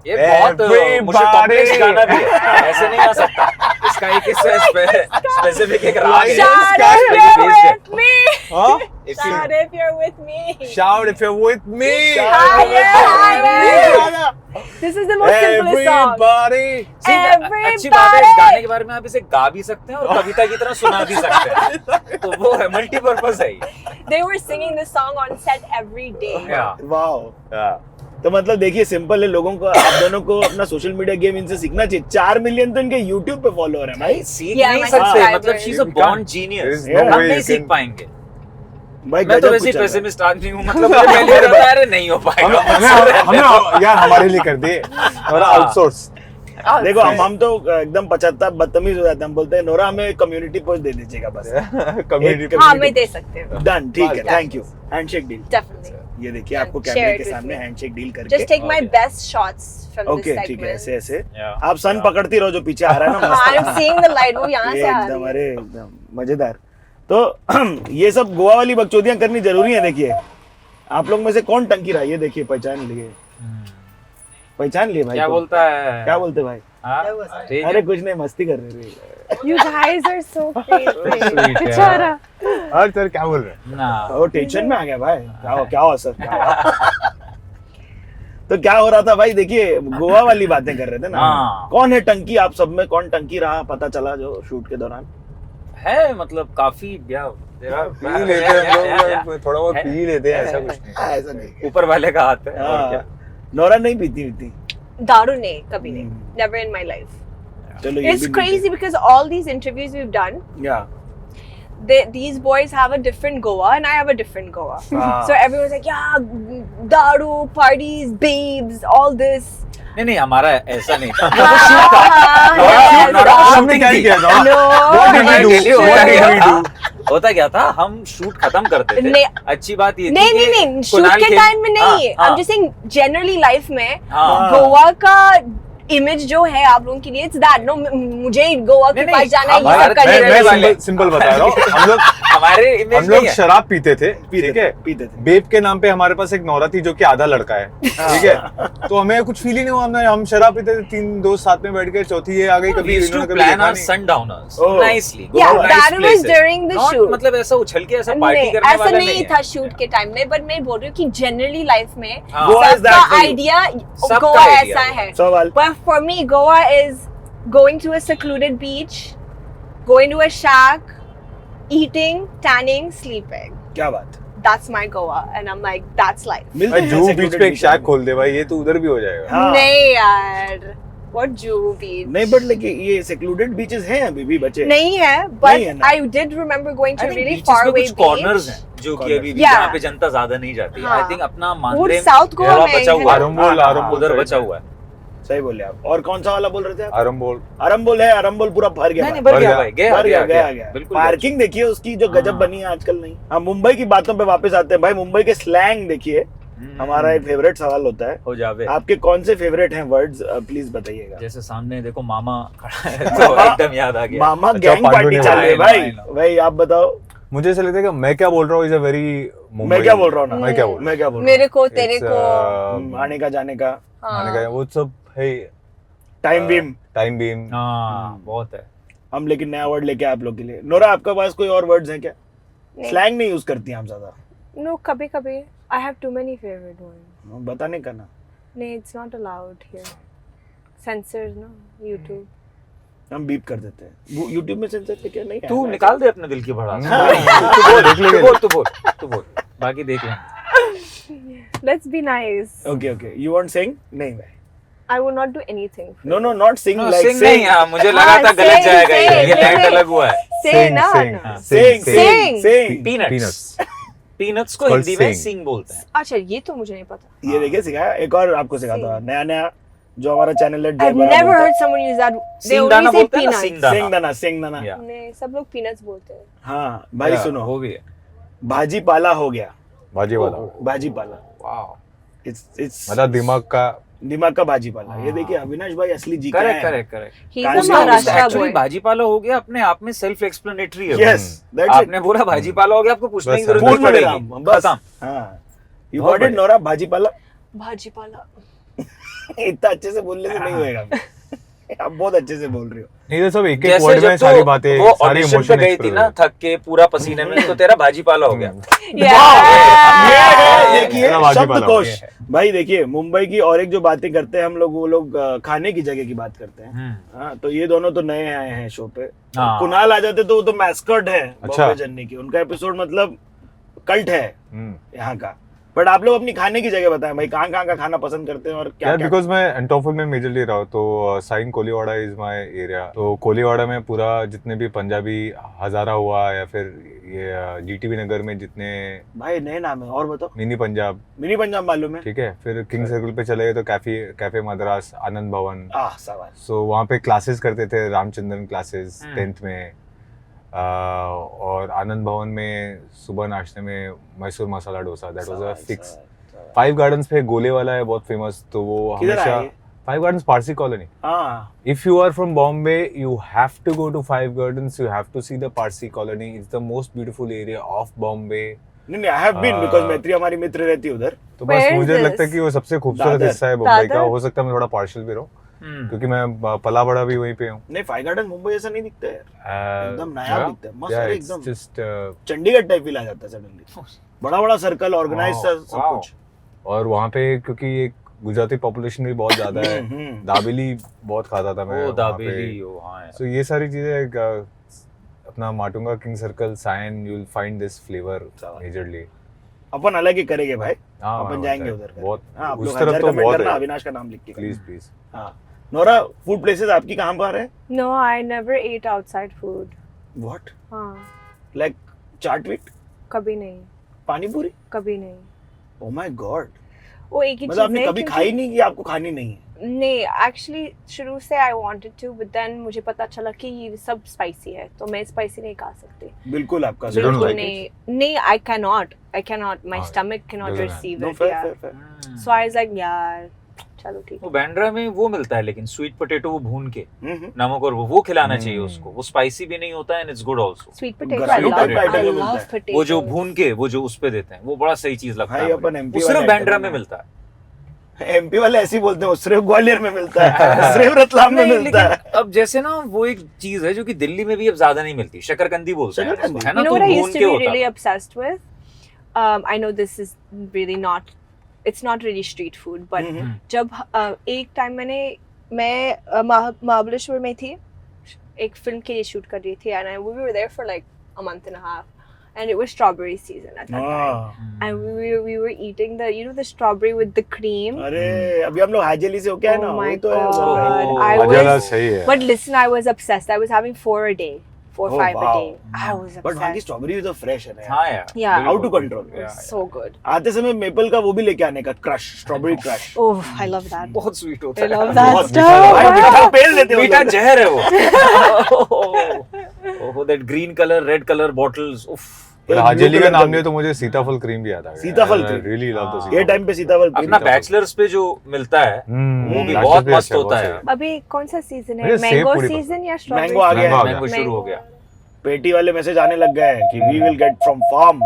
ये बहुत मुझे complex गाना भी है, ऐसे नहीं आ सकता. इसका एक स्पेसिफिक एक राग है. Shout Sky if you're with me. Huh? Shout if you're with me. Shout if you're with me. Higher, higher. This is the most simplest song. Everybody. अच्छी बात है, इस गाने के बारे में आप इसे गा भी सकते हैं और कविता की तरह सुना भी सकते हैं. तो वो है, मल्टीपर्पज है. They were singing this song on set every day. Wow. Yeah. तो मतलब देखिए सिंपल है, लोगों को आप दोनों को अपना सोशल मीडिया गेम इनसे सीखना चाहिए. 4 मिलियन तो इनके YouTube पे फॉलोअर है भाई. सीख Yeah, नहीं my सकते, subscribers. मतलब she is a born genius. There is no हम way नहीं you सीख can- पाएंगे. भाई मैं तो गजब वैसे ही कुछ चल रहा है. पेसिमिस्ट आदमी हूँ, मतलब मुझे पहले लगा था, अरे नहीं हो पाएगा. हमें यार हमारे लिए कर दिए और आउटसोर्स. देखो हम तो एकदम 75 बदतमीज हो जाते हैं. हम बोलते हैं नोरा हमें कम्युनिटी पोस्ट दे दीजिएगा बस. कम्युनिटी. हाँ, मैं दे सकते हूँ. डन, ठीक है, thank you. Handshake deal. Definitely. ये देखिए आपको Share कैमरे it के with सामने me. हैंडशेक डील करके. Just take my Okay. best shots from okay this ठीक है, segment. ऐसे ऐसे Yeah. आप सन पकड़ती रहो जो पीछे आ रहा है ना. मस्त. I'm seeing the light. वो यहाँ ये से आ एकदम रही है. अरे एकदम मजेदार. तो ये सब गोवा वाली बकचोदियां करनी जरूरी है. देखिए आप लोग में से कौन टंकी रहा है, ये देखिए पहचान लिए. पहचान लिए भाई क्या को? बोलता है? क्या बोलते भाई? हाँ? ठीक है. अरे कुछ नहीं, मस्ती कर रहे थे. You guys are so crazy. Sweet, बेचारा. और सर क्या बोल रहे हैं? ना. वो टेंशन में आ गया भाई. क्या हुआ सर, क्या हुआ? तो क्या हो रहा था भाई, देखिए गोवा वाली बातें कर रहे थे ना. हाँ. कौन है टंकी आप सब में, कौन टंकी रहा पता चला जो शूट के दौरान? है मतलब काफी पी लेते हैं हम लोग, थोड़ा बहुत पी लेते हैं, ऐसा कुछ नहीं. ऐसा नहीं. ऊपर वाले का हाथ है. और क्या. नोरा नहीं पीती. दारू नहीं, कभी नहीं. Never in my life. चलो ये It's भी crazy because all these interviews we've done, या these boys have a different Goa and I have a different Goa. हाँ. So everyone's like, yeah, daru, parties, babes, all this. नहीं हमारा ऐसा नहीं था. Yes. हमने क्या किया था? No. What did we do? What did we do? होता क्या था, हम शूट खत्म करते थे. नहीं. अच्छी बात ये थी नहीं कि नहीं नहीं, शूट कुणाल के खेम- टाइम में नहीं. हाँ, I'm just saying generally life में हाँ. गोवा का इमेज जो है आप लोगों के लिए इट्स दैट नो मुझे गोवा के पास जाना है ये सब मैं करने सिंपल बता रहा हूँ हम लोग शराब पीते थे ठीक है बेब के नाम पे हमारे पास एक नौरा थी जो कि आधा लड़का है ठीक है तो हमें कुछ फील ही नहीं हुआ हम शराब पीते थे 3 दोस्त साथ में बैठ के चौथी ये आ गई कभी इन्होंने कभी देखा नहीं sundowners nicely that was during the shoot मतलब ऐसा उछल के ऐसा पार्टी करने वाला ऐसा नहीं था शूट के टाइम में बट मैं बोल रही हूँ कि जनरली लाइफ में Goa is that सबका आइडिया गोवा ऐसा है but for me Goa is going to a secluded beach going to a shack eating tanning sleeping क्या बात that's my Goa and I'm like that's life भाई जुहू बीच पे एक शैक खोल दे भाई ये तो उधर भी हो जाएगा नहीं यार what जुहू बीच नहीं बट लेकिन ये secluded beaches हैं अभी भी बचे नहीं है but I did remember going to really far away beach corners हैं जो कि अभी भी जहाँ पे जनता ज्यादा नहीं जाती है I think अपना मांद्रे साउथ गोवा में बचा हुआ आरंबोल उधर बचा हुआ है सही बोले आप और कौन सा वाला बोल रहे थे आप आरंबोल है आरंबोल पूरा भर गया नहीं भर गया भाई गया बिल्कुल पार्किंग देखिए उसकी जो गजब बनी है आजकल नहीं हम मुंबई की बातों पे वापस आते हैं भाई मुंबई के स्लैंग देखिए हमारा एक फेवरेट सवाल होता है हो जावे आपके कौन से फेवरेट हैं वर्ड्स प्लीज बताइएगा जैसे सामने देखो मामा खड़ा है तो एकदम याद आ गया मामा गैंग पार्टी चल रही है भाई आप बताओ मुझे ऐसा लगता है कि मैं क्या बोल रहा हूँ इज अ वेरी मैं क्या बोल रहा हूँ ना मैं क्या बोल रहा हूँ मेरे को तेरे को आने का जाने का वो सब है टाइम बीम हाँ बहुत है हम लेकिन नया वर्ड लेके आप लोग के लिए नोरा आपके पास कोई और वर्ड्स हैं क्या स्लैंग नहीं यूज करती हैं हम ज्यादा नो कभी कभी I have too many favorite ones बताने का ना नहीं it's not allowed here censored no YouTube हम बीप कर देते हैं YouTube में सेंसर है क्या नहीं तू निकाल दे अपने दिल की भड़ास तू बोल बाकी देख लेंगे let's be nice okay you want sing नहीं भाई I will not do anything no not sing like sing नहीं हाँ मुझे लगा था गलत जाएगा ये लाइन अलग हुआ है sing पीनट्स को हिंदी में सिंग बोलते हैं अच्छा ये तो मुझे नहीं पता ये देखिए सिखाया एक और आपको सिखाता हूँ नया जो हमारा चैनल है I've never heard someone use that they only say peanuts सिंगदाना नहीं सब लोग peanuts बोलते हैं हाँ भाई सुनो हो गया भाजी पाला हो गया भाजी पाला वाओ इट्स मतलब दिमाग का भाजी पाला ये देखिए अविनाश भाई असली जी का है करेक्ट महाराष्ट्र एक्चुअली भाजी पाला हो गया अपने आप में सेल्फ एक्सप्लेनेटरी है यस आपने बोला भाजी पाला हो गया आपको पूछने की जरूरत नहीं पड़ेगी बस हां यू गॉट इट नोरा भाजी पाला इतना अच्छे से बोलने से नहीं होएगा आप बहुत अच्छे से बोल रही हो नहीं तो सब एक वर्ड में सारी बातें वो सारे ऑडिशन पे गई थी ना थक के पूरा पसीने में तो तेरा भाजी पाला हो गया देखिए शब्दकोश भाई देखिए मुंबई की और एक जो बातें करते हैं हम लोग वो लोग खाने की जगह की बात करते हैं हाँ तो ये दोनों तो नए आए हैं शो पे कुणाल आ जाते तो वो तो मैस्कट है बॉम्बे जर्नी की उनका एपिसोड मतलब कल्ट है यहाँ का बट आप लोग अपनी खाने की जगह बताएं भाई कहाँ का खाना पसंद करते हैं और क्या बिकॉज मैं एंटोफल में मेजरली रहा हूँ तो Sion Koliwada is my area तो कोलीवाड़ा में पूरा जितने भी पंजाबी हजारा हुआ या फिर ये जीटीवी नगर में जितने भाई नए नाम है और बताओ मिनी पंजाब मालूम है ठीक है फिर किंग सर्कल पे चले गए तो कैफे मद्रास आनंद भवन सवाल सो वहाँ पे क्लासेस करते थे रामचंद्रन क्लासेस 10th में और आनंद भवन में सुबह नाश्ते में Mysore masala dosa that was a fix 5 gardens पे गोले वाला है बहुत फेमस तो वो हमेशा 5 gardens Parsi colony if you are from Bombay you have to go to 5 gardens you have to see the Parsi colony it's the most beautiful area of Bombay नहीं आई हैव बीन बिकॉज़ मैत्री हमारी मित्र रहती है उधर तो बस मुझे लगता है कि वो सबसे खूबसूरत हिस्सा है बॉम्बे का हो सकता है मैं थोड़ा पार्शियल भी रहूं क्योंकि मैं पला बड़ा भी वहीं पे हूँ नहीं 5 गार्डन मुंबई ऐसा नहीं दिखता है एकदम नया दिखता है मस्त एकदम जस्ट चंडीगढ़ टाइप फील आ जाता है सडनली बड़ा सर्कल ऑर्गेनाइज सब कुछ और वहाँ पे क्योंकि एक गुजराती पॉपुलेशन भी बहुत ज्यादा है दाबेली बहुत खाता था मैं तो ये सारी चीजें अपना Matunga king circle sign you will find this flavour majorly अपन अलग ही करेंगे भाई अपन जाएंगे उधर बहुत उस तरफ तो बहुत है अविनाश का नाम लिख के प्लीज हाँ नोरा फूड प्लेसेस आपकी कहाँ है no I never ate outside food what हाँ लाइक चाट वीट कभी नहीं पानी पूरी कभी नहीं ओह माय गॉड वो एक ही मतलब आपने कभी खाई नहीं कि आपको खानी नहीं है नहीं एक्चुअली शुरू से I wanted to but then मुझे पता चला कि ये सब स्पाइसी है तो मैं स्पाइसी नहीं खा सकती बिल्कुल आपका बिल्कुल नहीं I can not my stomach can not receive it so I was like यार चलो ठीक वो बैंड्रा में वो मिलता है लेकिन स्वीट पोटैटो वो भून के नमक और वो खिलाना चाहिए उसको. वो स्पाइसी भी नहीं होता है and it's good also. Sweet potato Sweet I potato love मिलता है. पोटैटो. वो जो भून के वो जो उस पे देते हैं वो बड़ा सही चीज लगता भाई है. अपन MP वो सिर्फ वाले बैंड्रा item में है. मिलता है. एमपी वाले ऐसे ही बोलते हैं, सिर्फ ग्वालियर में मिलता है, सिर्फ रतलाम में नहीं, मिलता है. लेकिन अब जैसे ना वो एक चीज है जो कि दिल्ली में भी अब ज्यादा नहीं मिलती. शकरकंदी बोलते हैं शकरकंदी. उसको, है ना. You know तो what I भून used to के be होता really है. obsessed with? I know this is really not, it's not really street food, but जब एक टाइम मैं महाबलेश्वर में थी, एक फिल्म के लिए शूट कर रही थी, and we were there for like a month and a half, and it was strawberry season at that time, and we were eating the strawberry with the cream. अरे अभी हम लोग हाजेली से होके आए ना, Oh my वही तो है. God. I Ajala was, सही है. but listen, I was obsessed. I was having 4 a day, 4 Oh, 5 a wow. day. I was but वहाँ की obsessed. स्ट्रॉबेरी तो फ्रेश है ना. हाँ यार. Yeah. How to control? So good. आते समय मेपल का वो भी लेके आने का, crush, strawberry crush. Oh, I love that. बहुत स्वीट होता I है. love that बहुत stuff. भाई मीठा पेल देते हो मीठा लोग. जहर है वो. Oh that green colour red colour bottles. उफ. पर हाजेली का नाम लिया तो मुझे सीताफल क्रीम भी याद आ गया. सीताफल cream. रियली लव द ये सीताफल. टाइम पे सीताफल cream. अपना बैचलर्स पे जो मिलता है वो भी Bachelors बहुत भी मस्त अच्छा, होता बहुत है. सही. अभी कौन सा सीजन है? मुझे सेब मैंगो पूरी सीजन या स्ट्रॉबेरी? मैंगो आ गया. मैंगो आ गया. मैंगो शुरू हो गया. पेटी वाले मैसेज आने लग गए हैं कि we will get from farm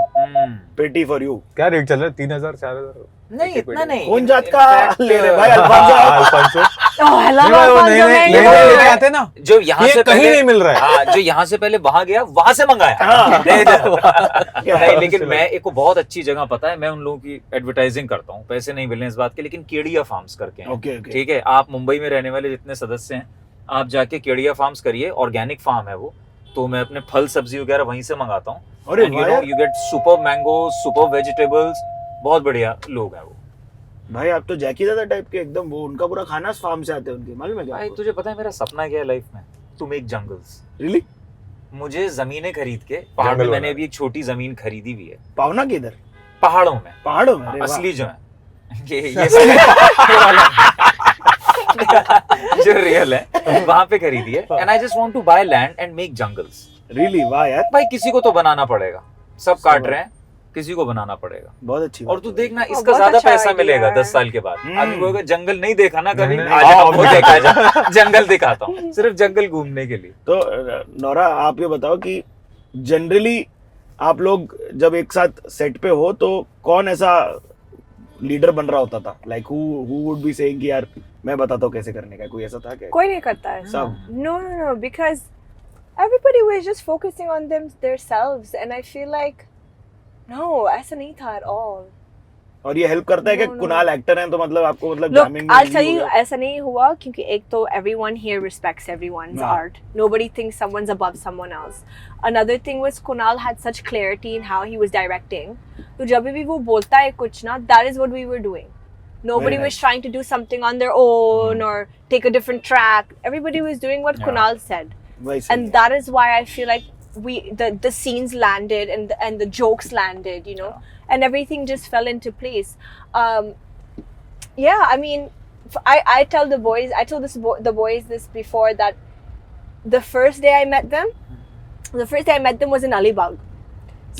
पेटी फॉर यू. क्या रेट चल रहा है? 3,000 4,000. नहीं इतना नहीं. कौन जात का In ले रहे fact, भाई? Alphonso. Alphonso. Oh, I love नहीं, वो Alfonso नए Mango. लेके आते हैं ना. जो यहाँ ये से कहीं पहले नहीं मिल रहा है. हाँ, जो यहाँ से पहले वहां गया वहां से मंगाया. हाँ. नहीं लेकिन मैं एक को बहुत अच्छी जगह पता है. मैं उन लोगों की एडवर्टाइजिंग करता हूँ. पैसे नहीं मिलने इस बात के, लेकिन केडिया फार्म्स करके हैं. Okay, okay. ठीक है. आप मुंबई में रहने वाले जितने सदस्य हैं आप जाके केडिया फार्म्स करिए. ऑर्गेनिक फार्म है वो. तो मैं अपने फल सब्जी वगैरह वहीं से मंगाता हूँ. अरे you know you get super mango, super vegetables. बहुत बढ़िया लोग हैं वो. भाई आप तो जैकी दादा टाइप के एकदम. वो उनका पूरा खाना फार्म से आते हैं उनके, मालूम है क्या भाई आपको? तुझे पता है मेरा सपना क्या है लाइफ में? To make jungles. रियली? मुझे जमीनें खरीद के पहाड़ में, जंगल मैंने बना. अभी एक छोटी जमीन खरीदी हुई है पावना के इधर पहाड़ों में. पहाड़ों में. अरे वाह. असली जो है ये जो रियल है वहां पे खरीदी है. And I just want to buy land and make jungles. Really? वाह यार, भाई किसी को तो बनाना पड़ेगा. सब काट रहे हैं, किसी को बनाना पड़ेगा. बहुत अच्छी और बात तू है. देखना इसका बहुत ज्यादा अच्छा पैसा idea मिलेगा है. 10 साल के बाद. अभी कोई अगर जंगल नहीं देखा ना कभी, नहीं, आज आओ, आपको देखा जा जंगल दिखाता हूँ. सिर्फ जंगल घूमने के लिए. तो नोरा आप ये बताओ कि जनरली आप लोग जब एक साथ सेट पे हो तो कौन ऐसा लीडर बन रहा होता था? Like who would be saying कि यार मैं बताता हूँ कैसे करने का. कोई ऐसा था क्या? कोई नहीं करता है. सब. No, because everybody was just focusing on themselves, and I feel like no, ऐसा नहीं था at all. और ये हेल्प करता है कि No, no. कुणाल एक्टर हैं तो मतलब आपको मतलब Look, जामीन में I'll नहीं tell you, होगा? ऐसा नहीं हुआ क्योंकि एक तो everyone here respects everyone's हाँ. art. Nobody thinks someone's above someone else. Another thing was Kunal had such clarity in how he was directing. तो जब भी वो बोलता है कुछ ना, that is what we were doing. Nobody Very was nice. trying to do something on their own or take a different track. Everybody was doing what Yeah. Kunal said. वही सही And है. that is why I feel like the scenes landed and the jokes landed, you know, and everything just fell into place. Yeah, I mean, I tell the boys, I told the boys this before, that the first day I met them was in Alibag.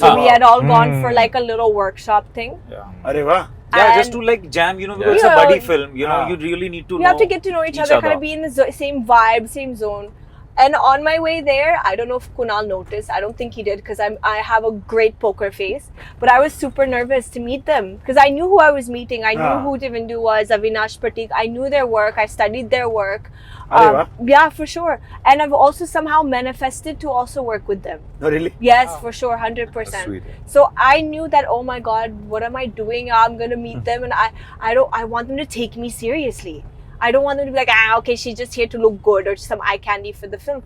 So we had all gone for like a little workshop thing. अरे वाह. Yeah, And- just to like jam, you know, because it's a Yeah. buddy film. You know, हाँ. you really need to You know. have to get to know each other, kind of be in the same vibe, same zone. And on my way there, I don't know if Kunal noticed. I don't think he did because I have a great poker face. But I was super nervous to meet them because I knew who I was meeting. I knew Ah. who Divyenndu was, Avinash Pratik. I knew their work. I studied their work. अरे वाह. Yeah, for sure. And I've also somehow manifested to also work with them. Really? Yes, for sure, 100%. Sweet. So I knew that, oh my God, what am I doing? I'm gonna meet them, and I want them to take me seriously. I don't want them to be like, okay, she's just here to look good or some eye candy for the film.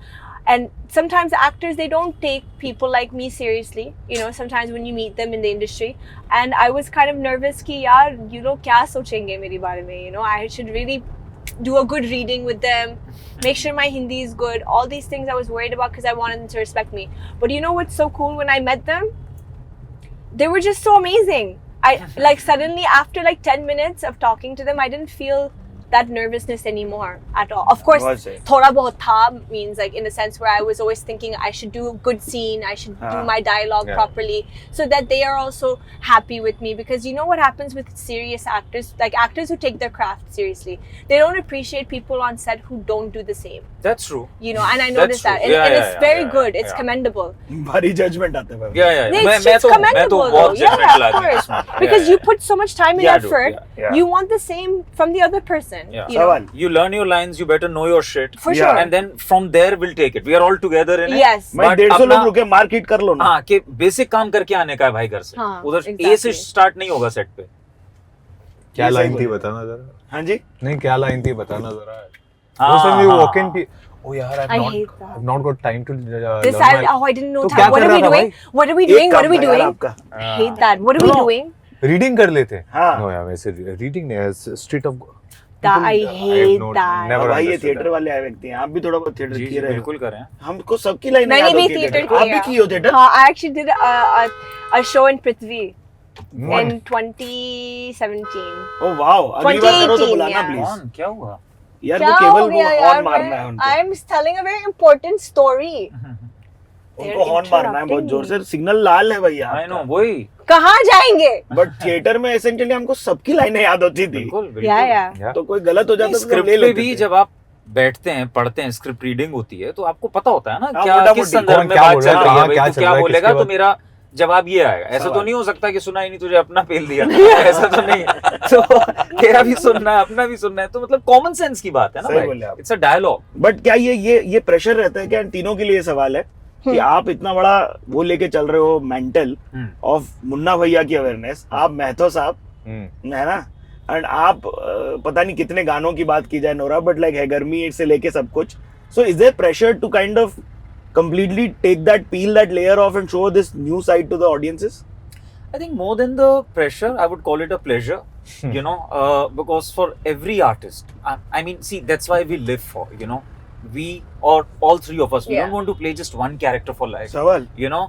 And sometimes actors, they don't take people like me seriously. You know, sometimes when you meet them in the industry. And I was kind of nervous कि यार, you know, क्या सोचेंगे मेरे बारे में? You know, I should really do a good reading with them. Make sure my Hindi is good. All these things I was worried about because I wanted them to respect me. But you know what's so cool? When I met them, they were just so amazing. I like suddenly after like 10 minutes of talking to them, I didn't feel that nervousness anymore at all. Of course, बहुत सही. thoda bahut tha means like in a sense where I was always thinking I should do a good scene, I should do my dialogue properly, so that they are also happy with me. Because you know what happens with serious actors, like actors who take their craft seriously, they don't appreciate people on set who don't do the same. That's true. You know, and I noticed that, and, it's very good. It's commendable. भारी judgment आते हैं. Yeah. It's just commendable though. Yeah, of course. Because you put so much time and effort, you want the same from the other person. Yeah. You know? You learn your lines, you better know your shit. For sure. And then from there we'll take it. We are all together in it. Yes. मैं 150 लोग रुके market कर लो ना. हाँ, कि basic काम करके आने का है भाई घर से. उधर ए से स्टार्ट नहीं होगा सेट पे. क्या लाइन थी बताना जरा. हाँ जी. नहीं क्या लाइन थी बताना जरा. हाँ. Most of you walk in. Oh yaar, I hate that. I've not got time to This I didn't know. तो क्या What कर are we रहा था doing? भाई? What are we doing? What are we एक काम था यार doing? आपका. I hate that. What are we doing? Reading कर लेते. हाँ. No यार वैसे रीडिंग नहीं है. Street of That I hate that. Never भाई ये understood थिएटर that. वाले आए व्यक्ति हैं. आप भी थोड़ा बहुत थिएटर जी, किए रहे हो. बिल्कुल करें. हमको सबकी लाइन मैंने याद भी होती है. थिएटर आप भी किया. की हो थिएटर. हाँ, I actually did a show in Prithvi in 2017. Oh wow. अगली बार करो तो 2018, बुलाना yeah. प्लीज. क्या हुआ? यार क्या वो हो केवल गया वो यार? हॉर्न मारना है उनको. I'm telling a very important story. उनको हॉर्न मारना है बहुत जोर से. सिग्नल लाल है भैया. I know, वही. कहाँ जाएंगे? बट थिएटर में एसेंशियली हमको सबकी लाइनें याद होती थी. बिल्कुल. Yeah. तो कोई गलत हो जाता तो स्क्रिप्ट ले पे लेते भी थे. जब आप बैठते हैं, पढ़ते हैं, स्क्रिप्ट रीडिंग होती है, तो आपको पता होता है ना हाँ, क्या मोटा-मोटी किस संदर्भ कौन में क्या बात बोल चल रहा है, रही है, कहाँ भाई क्या तू चल क्या रहा है, बोलेगा किसके तो बाद- मेरा जवाब ये आएगा. ऐसा तो सवाल. नहीं हो सकता कि सुना ही नहीं तुझे अपना फेल दिया. ऐसा तो नहीं. तो तेरा भी सुनना है, अपना भी सुनना है, तो मतलब कॉमन सेंस की बात है ना सही बोले भाई. आप. It's a dialogue. बट क्या ये प्रेशर रहता है क्या इन तीनों के लिए? सवाल है कि आप इतना बड़ा वो लेके चल रहे हो मेंटल ऑफ मुन्ना भैया की अवेयरनेस. आप महतो साहब है ना. एंड आप पता नहीं कितने गानों की बात की जाए नोरा, बट लाइक है गर्मी से लेके सब कुछ. So is there pressure to kind of completely take that, peel that layer off and show this new side to the audiences? I think more than the pressure, I would call it a pleasure. You know, because for every artist, I mean, see, that's why we live for. You know, we or all three of us, we don't want to play just one character for life. सवाल. You know,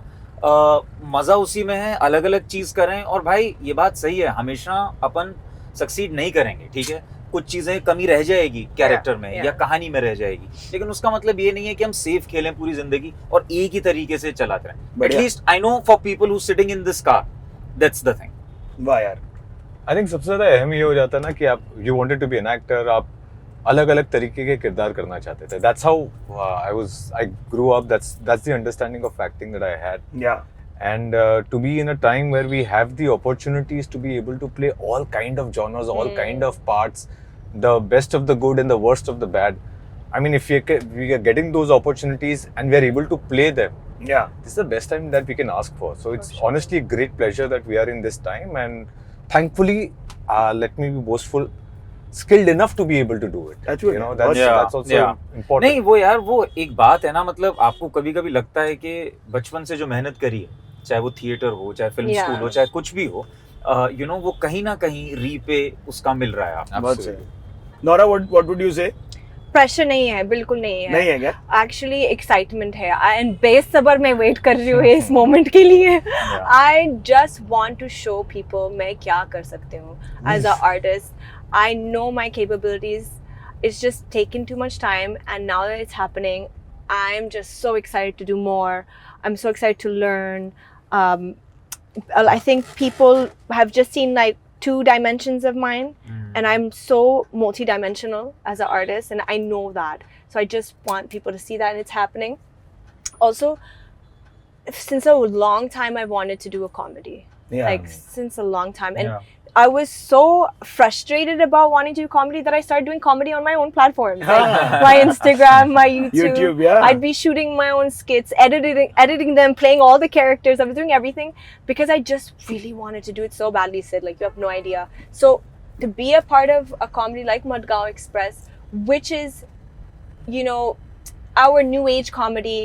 मजा उसी में है, अलग अलग चीज करें. और भाई ये बात सही है, हमेशा अपन सक्सीड नहीं करेंगे. ठीक है, कुछ चीजें कमी रह जाएगी कैरेक्टर में या कहानी में रह जाएगी, लेकिन उसका मतलब ये नहीं है कि हम सेफ खेलें पूरी जिंदगी और एक ही तरीके से चलाते रहें. At least I know for people who sitting in this car, that's the thing. वाह यार. आई थिंक सबसे ज्यादा अहम ये हो जाता है ना कि आप you wanted to be an actor. आप अलग अलग तरीके के किरदार करना चाहते थे. That's how I grew up. That's the understanding of acting that I had. Yeah. And to be in a time where we have the opportunities to be able to play all kind of genres, all kind of parts, the best of the good and the worst of the bad. I mean, if we are getting those opportunities and we are able to play them, Yeah. this is the best time that we can ask for. So it's honestly a great pleasure that we are in this time, and thankfully, let me be boastful, skilled enough to be able to do it. That's good. You know, that's also important. नहीं, वो यार वो एक बात है ना, मतलब आपको कभी कभी लगता है कि बचपन से जो मेहनत करी है, चाहे वो थिएटर हो, चाहे फिल्म स्कूल हो, चाहे कुछ भी हो, यू नो, वो कहीं ना कहीं री उसका मिल रहा है आपको. बहुत सही. Nora, what would you say? Pressure नहीं है, बिल्कुल नहीं है. नहीं है क्या? एक्चुअली एक्साइटमेंट है एंड बेसब्र मैं वेट कर रही हूँ इस मोमेंट के लिए. I just want to show people मैं क्या कर सकती हूँ as a artist. I know my capabilities. It's just taken too much time, and now that it's happening, I'm just so excited to do more. I'm so excited to learn. I think people have just seen like 2 dimensions of mine, and I'm so multi-dimensional as an artist, and I know that. So I just want people to see that, and it's happening. Also, since a long time, I wanted to do a comedy. Yeah. Like since a long time, and I was so frustrated about wanting to do comedy that I started doing comedy on my own platforms, like my Instagram, my YouTube. Yeah. I'd be shooting my own skits, editing them, playing all the characters. I was doing everything because I just really wanted to do it so badly. Sid, like you have no idea. So to be a part of a comedy like Madgaon Express, which is, you know, our new age comedy,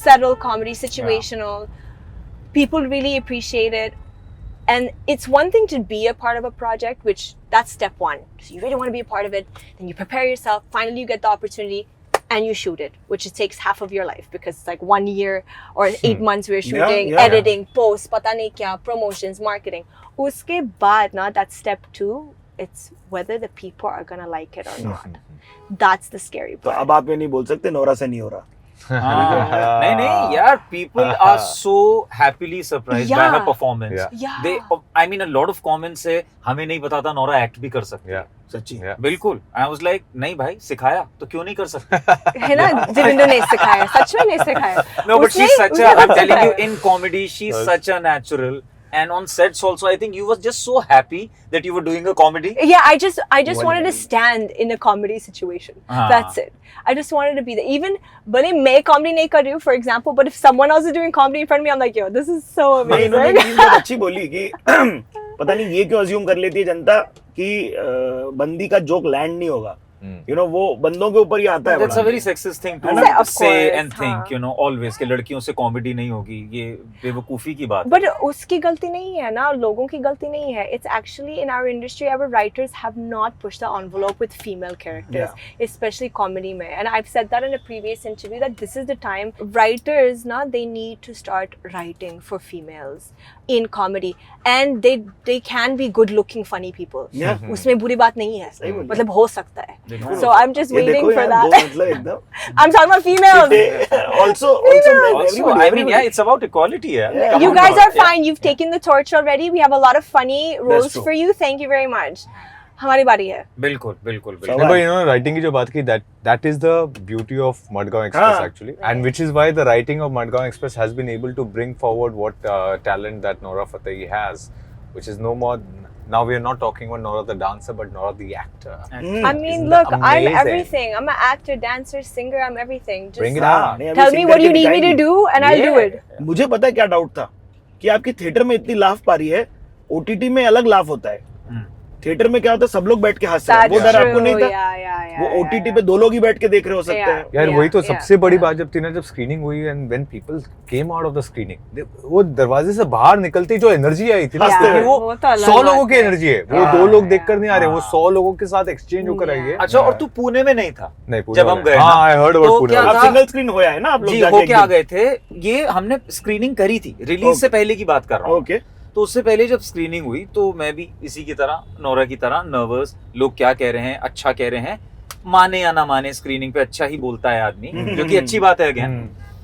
subtle comedy, situational, people really appreciate it. And it's one thing to be a part of a project, which that's step one. So you really want to be a part of it. Then you prepare yourself. Finally, you get the opportunity and you shoot it, which it takes half of your life because it's like 1 year or 8 months we're shooting, editing, post, pata nahi kya, promotions, marketing. Uske baad na, that's step 2. it's whether the people are gonna like it or not. That's the scary तो part. अब आप ये नहीं बोल सकते Nora से नहीं हो रहा. नहीं यार, people are so happily surprised by her performance. Yeah. They, I mean, a lot of comments है, हमें नहीं पता था नोरा एक्ट भी कर सकती है. सच्ची. बिल्कुल. I was like, नहीं भाई, सिखाया तो क्यों नहीं कर सकते? है ना, दिव्येंदु ने सिखाया, सच में नहीं सिखाया. No, but she's such a, I'm telling you, in comedy, she's such a natural. And on sets also, I think you were just so happy that you were doing a comedy. Yeah, I just wanted to stand in a comedy situation. That's it. I just wanted to be there. Even भले मैं comedy नहीं कर रही हूँ, for example, but if someone else is doing comedy in front of me, I'm like, yo, this is so amazing. इन्होंने एक चीज बहुत अच्छी बोली कि पता नहीं ये क्यों अज्यूम कर लेती है जनता कि बंदी का जोक लैंड नहीं होगा. You know, वो बंदों के ऊपर ही आता है. That's a very sexist thing to Of say course, and think, you know, always कि लड़कियों से कॉमेडी नहीं होगी, ये बेवकूफी की बात है. But उसकी गलती नहीं है ना, लोगों की गलती नहीं है. It's actually in our industry, our writers have not pushed the envelope with female characters, especially comedy में. And I've said that in a previous interview that this is the time writers ना, they need to start writing for females in comedy, and they can be good looking funny people. उसमें बुरी बात नहीं है, मतलब हो सकता है. So I'm just waiting for that. I'm talking about females. Also, I mean, yeah, it's about equality. Yeah. You guys are fine. You've taken the torch already. We have a lot of funny roles for you. Thank you very much. हमारी बारी है. बिल्कुल. But you know, writing की जो बात की, that is the beauty of Madgaon Express actually, and which is why the writing of Madgaon Express has been able to bring forward what talent that Nora Fatehi has, which is no more. Now we are not talking about Nora the dancer, but Nora the actor. I mean, look, I'm everything. I'm an actor, dancer, singer. I'm everything. Just Bring it on. tell me what you need me to do, and I'll do it. मुझे पता है क्या doubt था कि आपकी theatre में इतनी laugh पा रही है, OTT में अलग लाफ होता है. थिएटर में क्या होता है, सब लोग बैठ के हंस रहे हैं. वो डर आपको नहीं था? वो OTT पे दो लोग ही बैठ के देख रहे हो सकते हैं. यार वही तो सबसे बड़ी बात जब स्क्रीनिंग हुई and when people came out of the screening, वो दरवाजे से बाहर निकलती जो एनर्जी आई थी ना, वो 100 लोगों की एनर्जी है. वो 2 लोग देखकर नहीं आ रहे, वो 100 लोगों के साथ एक्सचेंज होकर आई है. अच्छा, और तू पुणे में नहीं था जब हम गए? हाँ, आई हर्ड अबाउट पुणे. आप सिंगल स्क्रीन होया है ना आप लोग जी, होके आ गए थे. ये हमने स्क्रीनिंग करी थी, रिलीज से पहले की बात कर रहा हूँ. ओके. तो उससे पहले जब स्क्रीनिंग हुई तो मैं भी इसी की तरह, नोरा की तरह नर्वस, लोग क्या कह रहे हैं, अच्छा कह रहे हैं, माने या ना माने, स्क्रीनिंग पे अच्छा ही बोलता है आदमी, जो कि अच्छी बात है अगेन,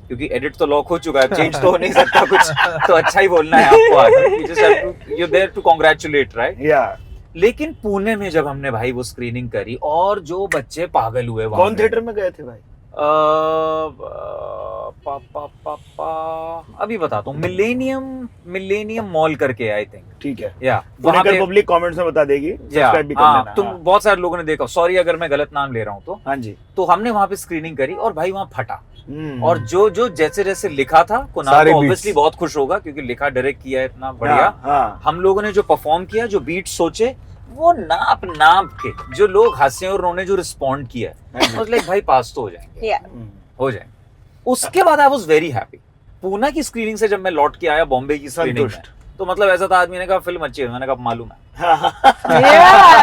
क्योंकि एडिट तो लॉक हो चुका है, चेंज तो हो नहीं सकता कुछ, तो अच्छा ही बोलना है आपको आगे. You there to congratulate, right? Yeah. लेकिन पुणे में जब हमने भाई वो स्क्रीनिंग करी और जो बच्चे पागल हुए वहां. कौन थिएटर में गए थे भाई? अभी बताता हूँ. मिलेनियम मॉल करके, आई थिंक. ठीक है. या वहाँ पे पब्लिक कमेंट्स में बता देगी, सब्सक्राइब भी कर लेना. तुम बहुत सारे लोगों ने देखा, सॉरी अगर मैं गलत नाम ले रहा हूँ तो. हाँ जी. तो हमने वहाँ पे स्क्रीनिंग करी और भाई वहाँ फटा. और जो जैसे लिखा था, कुनाल ऑब्वियसली बहुत खुश होगा क्योंकि लिखा डायरेक्ट किया है इतना बढ़िया. हम लोगों ने जो परफॉर्म किया, जो बीट सोचे, वो नाप के जो लोग हंसे और उन्होंने जो रिस्पॉन्ड किया, लाइक भाई पास तो हो जाएंगे, हो जाएंगे. उसके बाद I was very happy. Poona की स्क्रीनिंग से जब मैं लौट के आया बॉम्बे की स्क्रीनिंग में, तो मतलब ऐसा था, आदमी ने कहा फिल्म अच्छी है, मैंने कहा मालूम है.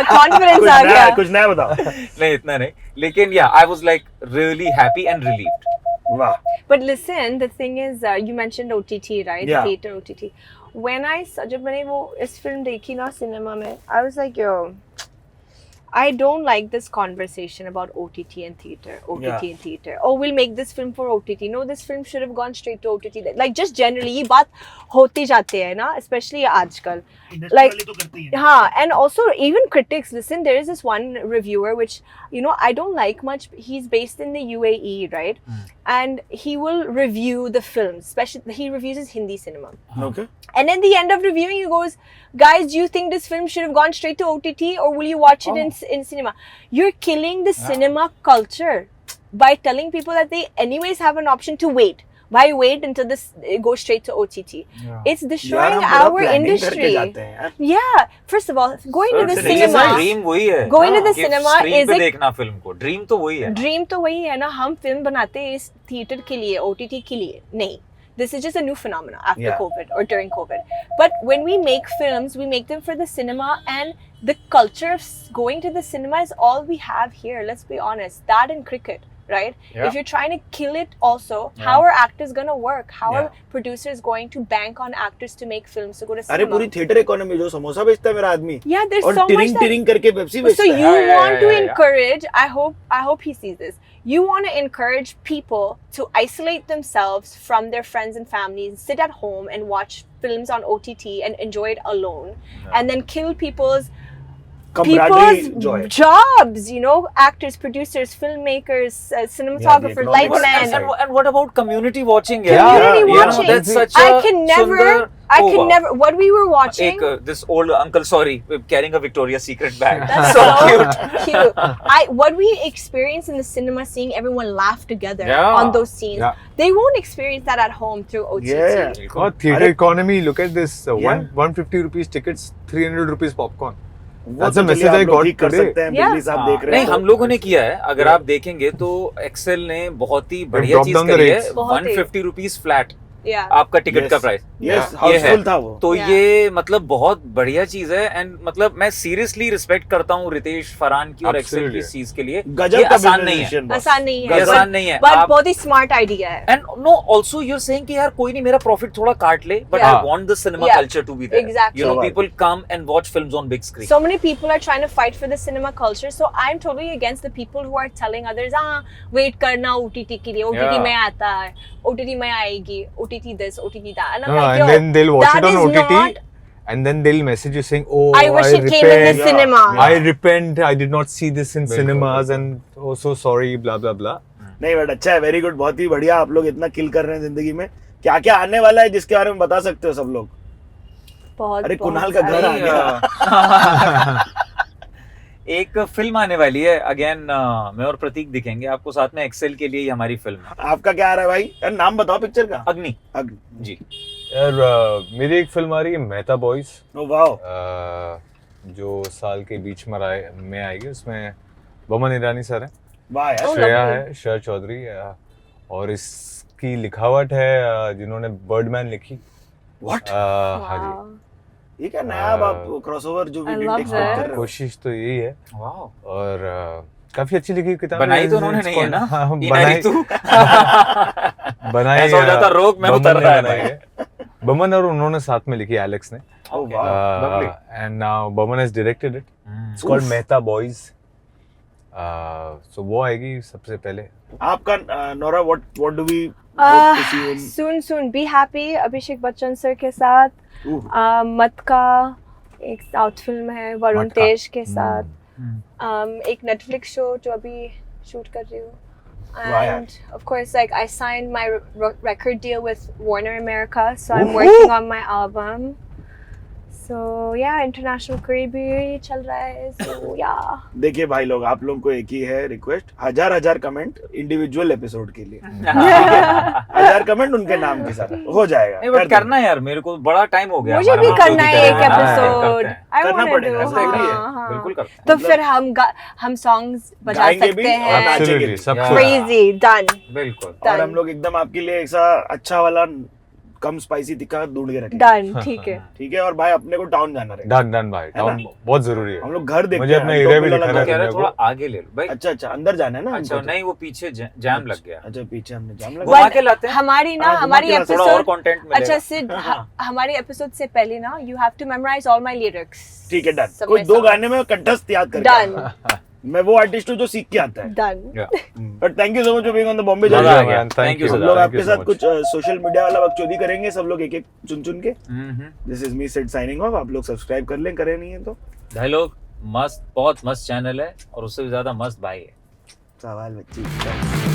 कॉन्फिडेंस आ गया. कुछ नया बताओ. नहीं इतना नहीं, लेकिन या I was like really happy and relieved. Wow. But listen, the thing is, you mentioned OTT, right? Yeah. Theater OTT. When जब मैंने वो इस फिल्म देखी ना सिनेमा में, I was like, yo, I don't like this conversation about OTT and theater. And theater. Oh, we'll make this film for OTT. No, this film should have gone straight to OTT. Like just generally, ये बात होती जाती है ना, especially आजकल. Like, हाँ, and also even critics. Listen, there is this one reviewer which, you know, I don't like much. He's based in the UAE, right? And he will review the films. Especially, he reviews his Hindi cinema. Okay. And at the end of reviewing, he goes, guys, do you think this film should have gone straight to OTT or will you watch it in cinema? You're killing the cinema culture by telling people that they anyways have an option to wait. Why wait until this goes straight to OTT? Yeah. It's destroying our industry. Yeah. First of all, going to the cinema. Dream वही है. Going to the cinema is a देखना film को. Dream तो वही है. Dream तो वही है ना. हम फिल्म बनाते हैं इस थिएटर के लिए, OTT के लिए नहीं. This is just a new phenomenon after COVID or during COVID. But when we make films, we make them for the cinema, and the culture of going to the cinema is all we have here. Let's be honest. That and cricket. right? Yeah. If you're trying to kill it also, how are actors going to work? How are producers going to bank on actors to make films to go to cinema? अरे पूरी theatre economy जो समोसा बेचता है मेरा आदमी Yeah, there's और so much टिरिंग that... टिरिंग करके Pepsi So बेचता है you Yeah, want to yeah. encourage, I hope he sees this. You want to encourage people to isolate themselves from their friends and families, sit at home and watch films on OTT and enjoy it alone, and then kill people's joy. jobs, you know, actors, producers, filmmakers, cinematographers, economic lightmen. And what about community watching? Community watching. That's such I a can never. sundar- I Oh, can wow. never. What we were watching. This old uncle, sorry, carrying a Victoria's Secret bag. That's so so cute. What we experience in the cinema, seeing everyone laugh together on those scenes, they won't experience that at home through OTT. Yeah. Oh, theater economy. Look at this. 150 rupees tickets, 300 rupees popcorn. That's a message I got today. बिजली साहब देख रहे नहीं, हैं हम लोगों ने किया है. अगर आप देखेंगे तो एक्सेल ने बहुत ही बढ़िया चीज करी है. 150 रुपीज फ्लैट आपका टिकट का प्राइस. यस, हाउसफुल था वो. तो ये मतलब बहुत बढ़िया चीज है. एंड मतलब मैं सीरियसली रिस्पेक्ट करता हूँ रितेश फरहान की और एक्सेल की इस चीज के लिए. ये आसान नहीं है, आसान नहीं है. बट बहुत ही स्मार्ट आइडिया है. And no also you are saying कि यार कोई नहीं, मेरा प्रॉफिट थोड़ा काट ले, but I want the cinema culture to be there. Exactly. You know, people come and watch films on big screen. So many people are trying to fight for the cinema culture. So I'm totally against the people who are telling others, wait करना OTT के लिए, OTT में आता है, OTT में आएगी, OTT this, OTT that. And I'm like, and then they'll watch it on is OTT. not- And then they'll message you saying, "Oh, I wish it came in the repent. cinema." I repent. I did not see this in cinemas, and oh, so sorry. Blah blah blah." नहीं but अच्छा है, very good, बहुत ही बढ़िया. आप लोग इतना किल कर रहे हैं जिंदगी में. क्या क्या आने वाला है जिसके बारे में बता सकते हो सब लोग? बहुत. अरे कुणाल का घर आ गया. एक फिल्म आने वाली है अगेन. मैं और प्रतीक दिखेंगे आपको साथ में. एक्सेल के लिए ही हमारी फिल्म है. आपका क्या आ रहा है भाई? यार नाम बताओ पिक्चर का. अग्नि. जी यार मेरी एक फिल्म आ रही है मेहता बॉयज. Oh wow. जो साल के बीच में आएगी. उसमें बमन ईरानी सर है, वाह यार. श्रेया है, श्रेया चौधरी, और इसकी लिखावट है जिन्होंने बर्डमैन लिखी. व्हाट? हाँ जी. ये क्या नया आप क्रॉसओवर जो I वीडियो love एक्सपेक्ट कर रहे हो? कोशिश तो यही है. वाओ. और काफी अच्छी लिखी किताब. बनाई तो उन्होंने नहीं है ना? बनाई तू बनाई ऐसा हो जाता रोक में उतर रहा है भाई. बमन और उन्होंने साथ में लिखी, एलेक्स ने. Oh wow. And now Boman has directed it. It's called Mehta Boys. So वो आएगी सबसे पहले. आपका Nora, what do we hope to see in? Soon. Be happy. Abhishek Bachchan sir के साथ. मटका एक साउथ फिल्म है वरुण तेज के साथ. एक नेटफ्लिक्स शो जो अभी शूट कर रही हूँ. And of course, like I signed my record deal with Warner America, so I'm working on my album. So yeah, international career भी चल रहा है. So yeah. देखिए भाई लोग, आप लोगों को एक ही है रिक्वेस्ट, हजार कमेंट इंडिविजुअल एपिसोड के लिए. 1000 कमेंट उनके नाम के साथ हो जाएगा. नहीं बट करना है यार, मेरे को बड़ा टाइम हो गया. मुझे भी करना है एक एपिसोड. करना पड़ेगा, ऐसा agree है. बिल्कुल करते हैं. तो फिर हम सॉन्ग्स बजा सकते हैं. Absolutely, सब Crazy, done. बिल्कुल. और हम लोग एकदम आपके लिए ऐसा अच्छा वाला कम स्पाइसी तिक्का ढूंढ के रखें. Done, ठीक है. ठीक है. और भाई अपने को टाउन जाना रहेगा. डन भाई. टाउन बहुत जरूरी है. हम लोग घर देखते मुझे अपना एरिया भी दिखाना है. थोड़ा आगे ले लो भाई. अच्छा अंदर जाना है ना. अच्छा नहीं, वो पीछे जैम लग गया. अच्छा पीछे हमने जाम लगा. घुमा के लाते हैं. हमारी थोड़ा और एपिसोड. कंटेंट मिलेगा. अच्छा सिड, हमारी एपिसोड से पहले ना you have to memorize all my lyrics. ठीक है डन. कोई 2 गाने में कंठस्थ याद करके. Done. मैं वो आर्टिस्ट हूँ जो सीख के आता है. Done. But thank you so much for being on the Bombay मजा आ गया. जर्नी. Thank you. हम लोग आपके साथ कुछ सोशल मीडिया वाला बकचोदी करेंगे, सब लोग एक चुन के. This is me Sid signing off. आप लोग सब्सक्राइब कर लें, करे नहीं है तो. भाई लोग मस्त, बहुत मस्त चैनल है और उससे भी ज्यादा मस्त भाई है. सवाल बच्ची.